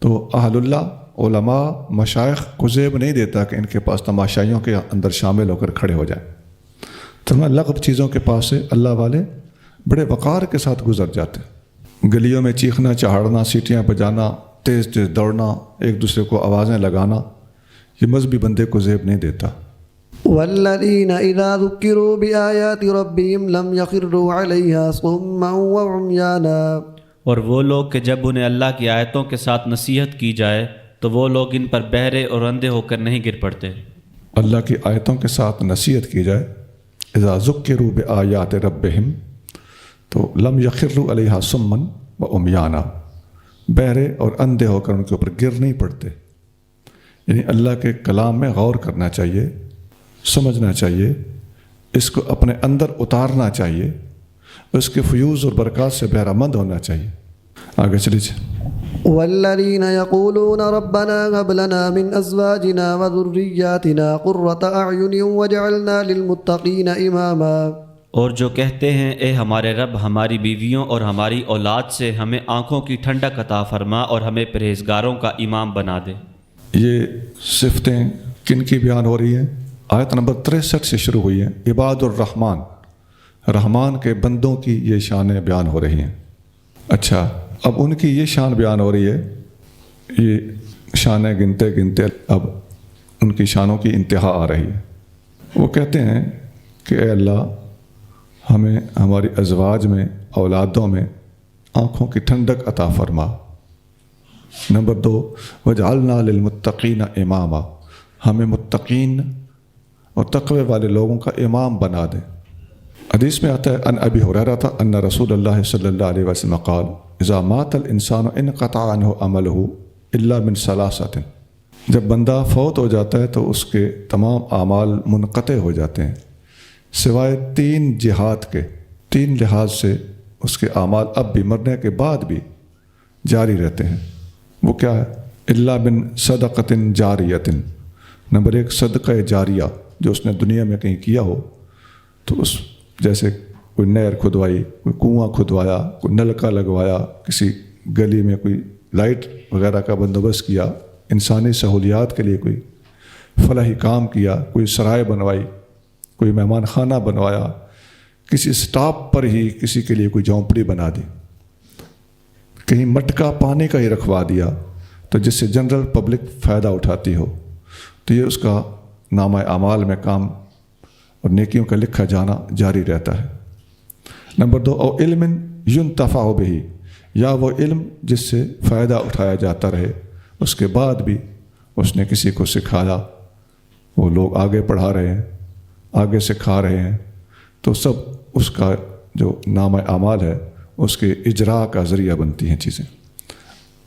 تو اہل اللہ، علماء، مشائخ کو زیب نہیں دیتا کہ ان کے پاس تماشائیوں کے اندر شامل ہو کر کھڑے ہو جائیں۔ تو میں لغو چیزوں کے پاس سے اللہ والے بڑے وقار کے ساتھ گزر جاتے ہیں۔ گلیوں میں چیخنا، چہاڑنا، سیٹیاں بجانا، تیز تیز دوڑنا، ایک دوسرے کو آوازیں لگانا، یہ مذہبی بندے کو زیب نہیں دیتا۔ والذین اذا ذکروا بآیات ربهم لم یخروا علیہا صما وعمیانا، اور وہ لوگ کہ جب انہیں اللہ کی آیتوں کے ساتھ نصیحت کی جائے تو وہ لوگ ان پر بہرے اور اندھے ہو کر نہیں گر پڑتے۔ اللہ کی آیتوں کے ساتھ نصیحت کی جائے، اذا ذکروا بآیات ربہم تو لم یخروا علیہا صما و عمیانا، بہرے اور اندھے ہو کر ان کے اوپر گر نہیں پڑتے۔ یعنی اللہ کے کلام میں غور کرنا چاہیے، سمجھنا چاہیے، اس کو اپنے اندر اتارنا چاہیے، اس کے فیوز اور برکات سے بہرہ مند ہونا چاہیے۔ آگے چلیے۔ والذین یقولون ربنا هب لنا من ازواجنا وذریاتنا قرۃ اعین واجعلنا للمتقین اماما، اور جو کہتے ہیں اے ہمارے رب ہماری بیویوں اور ہماری اولاد سے ہمیں آنکھوں کی ٹھنڈک عطا فرما اور ہمیں پرہیزگاروں کا امام بنا دے۔ یہ صفتیں کن کی بیان ہو رہی ہیں؟ آیت نمبر 63 سے شروع ہوئی ہیں۔ عباد الرحمن، رحمان کے بندوں کی یہ شانیں بیان ہو رہی ہیں۔ اچھا، اب ان کی یہ شان بیان ہو رہی ہے، یہ شانیں گنتے گنتے اب ان کی شانوں کی انتہا آ رہی ہے۔ وہ کہتے ہیں کہ اے اللہ ہمیں ہماری ازواج میں، اولادوں میں آنکھوں کی ٹھنڈک عطا فرما۔ نمبر 2، وجعلنا للمتقین اماما، ہمیں متقین اور تقوی والے لوگوں کا امام بنا دے۔ حدیث میں آتا ہے ان ابی ہریرہ ان رسول اللہ صلی اللہ علیہ وسلم قال اذا مات الانسان انقطع عنہ عملہ الا من ثلاثۃ، جب بندہ فوت ہو جاتا ہے تو اس کے تمام اعمال منقطع ہو جاتے ہیں سوائے 3 جہات کے۔ 3 لحاظ سے اس کے اعمال اب بھی مرنے کے بعد بھی جاری رہتے ہیں۔ وہ کیا ہے؟ الا من صدقۃ جاریۃ، نمبر 1 صدقہ جاریہ، جو اس نے دنیا میں کہیں کیا ہو، تو اس جیسے کوئی نہر کھدوائی، کوئی کنواں کھدوایا، کوئی نلکا لگوایا، کسی گلی میں کوئی لائٹ وغیرہ کا بندوبست کیا، انسانی سہولیات کے لیے کوئی فلاحی کام کیا، کوئی سرائے بنوائی، کوئی مہمان خانہ بنوایا، کسی سٹاپ پر ہی کسی کے لیے کوئی جھونپڑی بنا دی، کہیں مٹکا پانی کا ہی رکھوا دیا تو جس سے جنرل پبلک فائدہ اٹھاتی ہو، تو یہ اس کا نامہ اعمال میں کام اور نیکیوں کا لکھا جانا جاری رہتا ہے۔ نمبر 2، او علم ينتفع به، یا وہ علم جس سے فائدہ اٹھایا جاتا رہے، اس کے بعد بھی اس نے کسی کو سکھایا، وہ لوگ آگے پڑھا رہے ہیں، آگے سکھا رہے ہیں، تو سب اس کا جو نامہ اعمال ہے اس کے اجراء کا ذریعہ بنتی ہیں چیزیں۔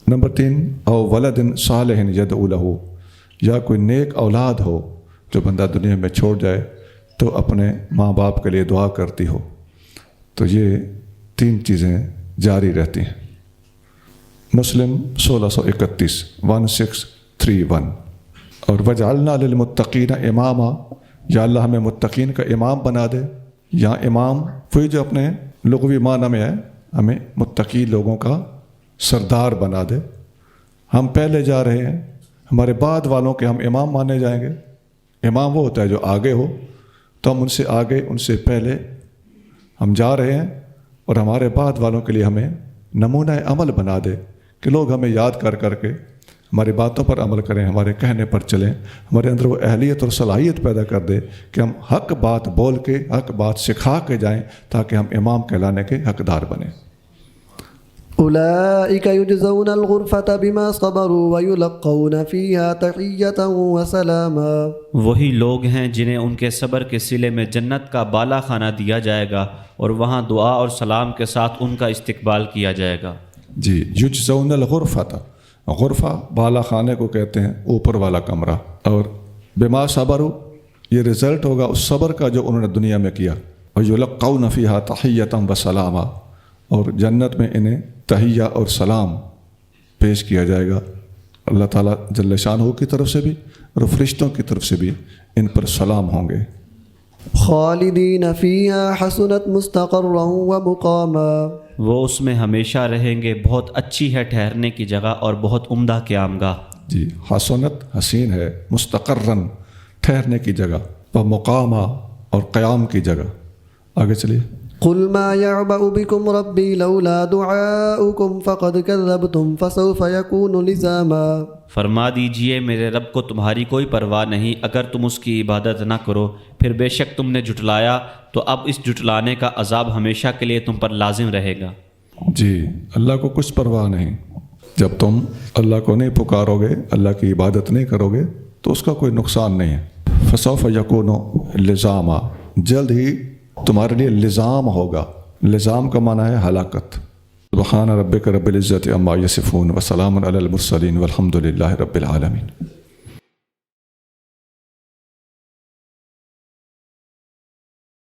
نمبر 3، او ولد صالح یدعو لہ، یا کوئی نیک اولاد ہو جو بندہ دنیا میں چھوڑ جائے تو اپنے ماں باپ کے لیے دعا کرتی ہو، تو یہ 3 چیزیں جاری رہتی ہیں۔ مسلم 1631 1631۔ اور وجعلنا للمتقین اماما، یا اللہ ہمیں متقین کا امام بنا دے۔ یا امام وہی جو اپنے لغوی معنی میں ہے، ہمیں متقی لوگوں کا سردار بنا دے۔ ہم پہلے جا رہے ہیں، ہمارے بعد والوں کے ہم امام مانے جائیں گے۔ امام وہ ہوتا ہے جو آگے ہو، تو ہم ان سے آگے، ان سے پہلے ہم جا رہے ہیں، اور ہمارے بعد والوں کے لیے ہمیں نمونہ عمل بنا دے کہ لوگ ہمیں یاد کر کر کے ہماری باتوں پر عمل کریں، ہمارے کہنے پر چلیں، ہمارے اندر وہ اہلیت اور صلاحیت پیدا کر دے کہ ہم حق بات بول کے، حق بات سکھا کے جائیں، تاکہ ہم امام کہلانے کے حقدار بنیں۔ اولئک یجزون الغرفة بما صبروا ویلقون فیہا تحیۃ وسلاما، وہی لوگ ہیں جنہیں ان کے صبر کے صلے میں جنت کا بالا خانہ دیا جائے گا، اور وہاں دعا اور سلام کے ساتھ ان کا استقبال کیا جائے گا۔ جی، یجزون الغرفۃ، غرفہ بالا خانے کو کہتے ہیں، اوپر والا کمرہ، اور بما صبروا یہ رزلٹ ہوگا اس صبر کا جو انہوں نے دنیا میں کیا۔ ویلقون فیہا تحیۃ وسلاما، اور جنت میں انہیں تحیہ اور سلام پیش کیا جائے گا، اللہ تعالیٰ جل شانہ کی طرف سے بھی اور فرشتوں کی طرف سے بھی ان پر سلام ہوں گے۔ خالدین فیہا حسنت مستقرا ومقاما، وہ اس میں ہمیشہ رہیں گے، بہت اچھی ہے ٹھہرنے کی جگہ اور بہت عمدہ قیام گاہ۔ جی، حسنت حسین ہے، مستقرن ٹھہرنے کی جگہ، و مقامہ اور قیام کی جگہ۔ آگے چلیے۔ قل ما يعبأ بكم ربي لولا دعاؤكم فقد كذبتم فسوف يكون لزاما، فرما دیجئے میرے رب کو تمہاری کوئی پرواہ نہیں، اگر تم اس کی عبادت نہ کرو پھر بے شک تم نے جھٹلایا، تو اب اس جھٹلانے کا عذاب ہمیشہ کے لیے تم پر لازم رہے گا۔ جی، اللہ کو کچھ پرواہ نہیں۔ جب تم اللہ کو نہیں پکارو گے، اللہ کی عبادت نہیں کرو گے، تو اس کا کوئی نقصان نہیں ہے۔ فسوف یکون لزاما، جلد ہی تمہارے لیے لزام ہوگا. لزام کا معنی ہے ہلاکت. سبحان ربک رب العزت عما یصفون وسلام علی المرسلین والحمد للہ رب العالمین.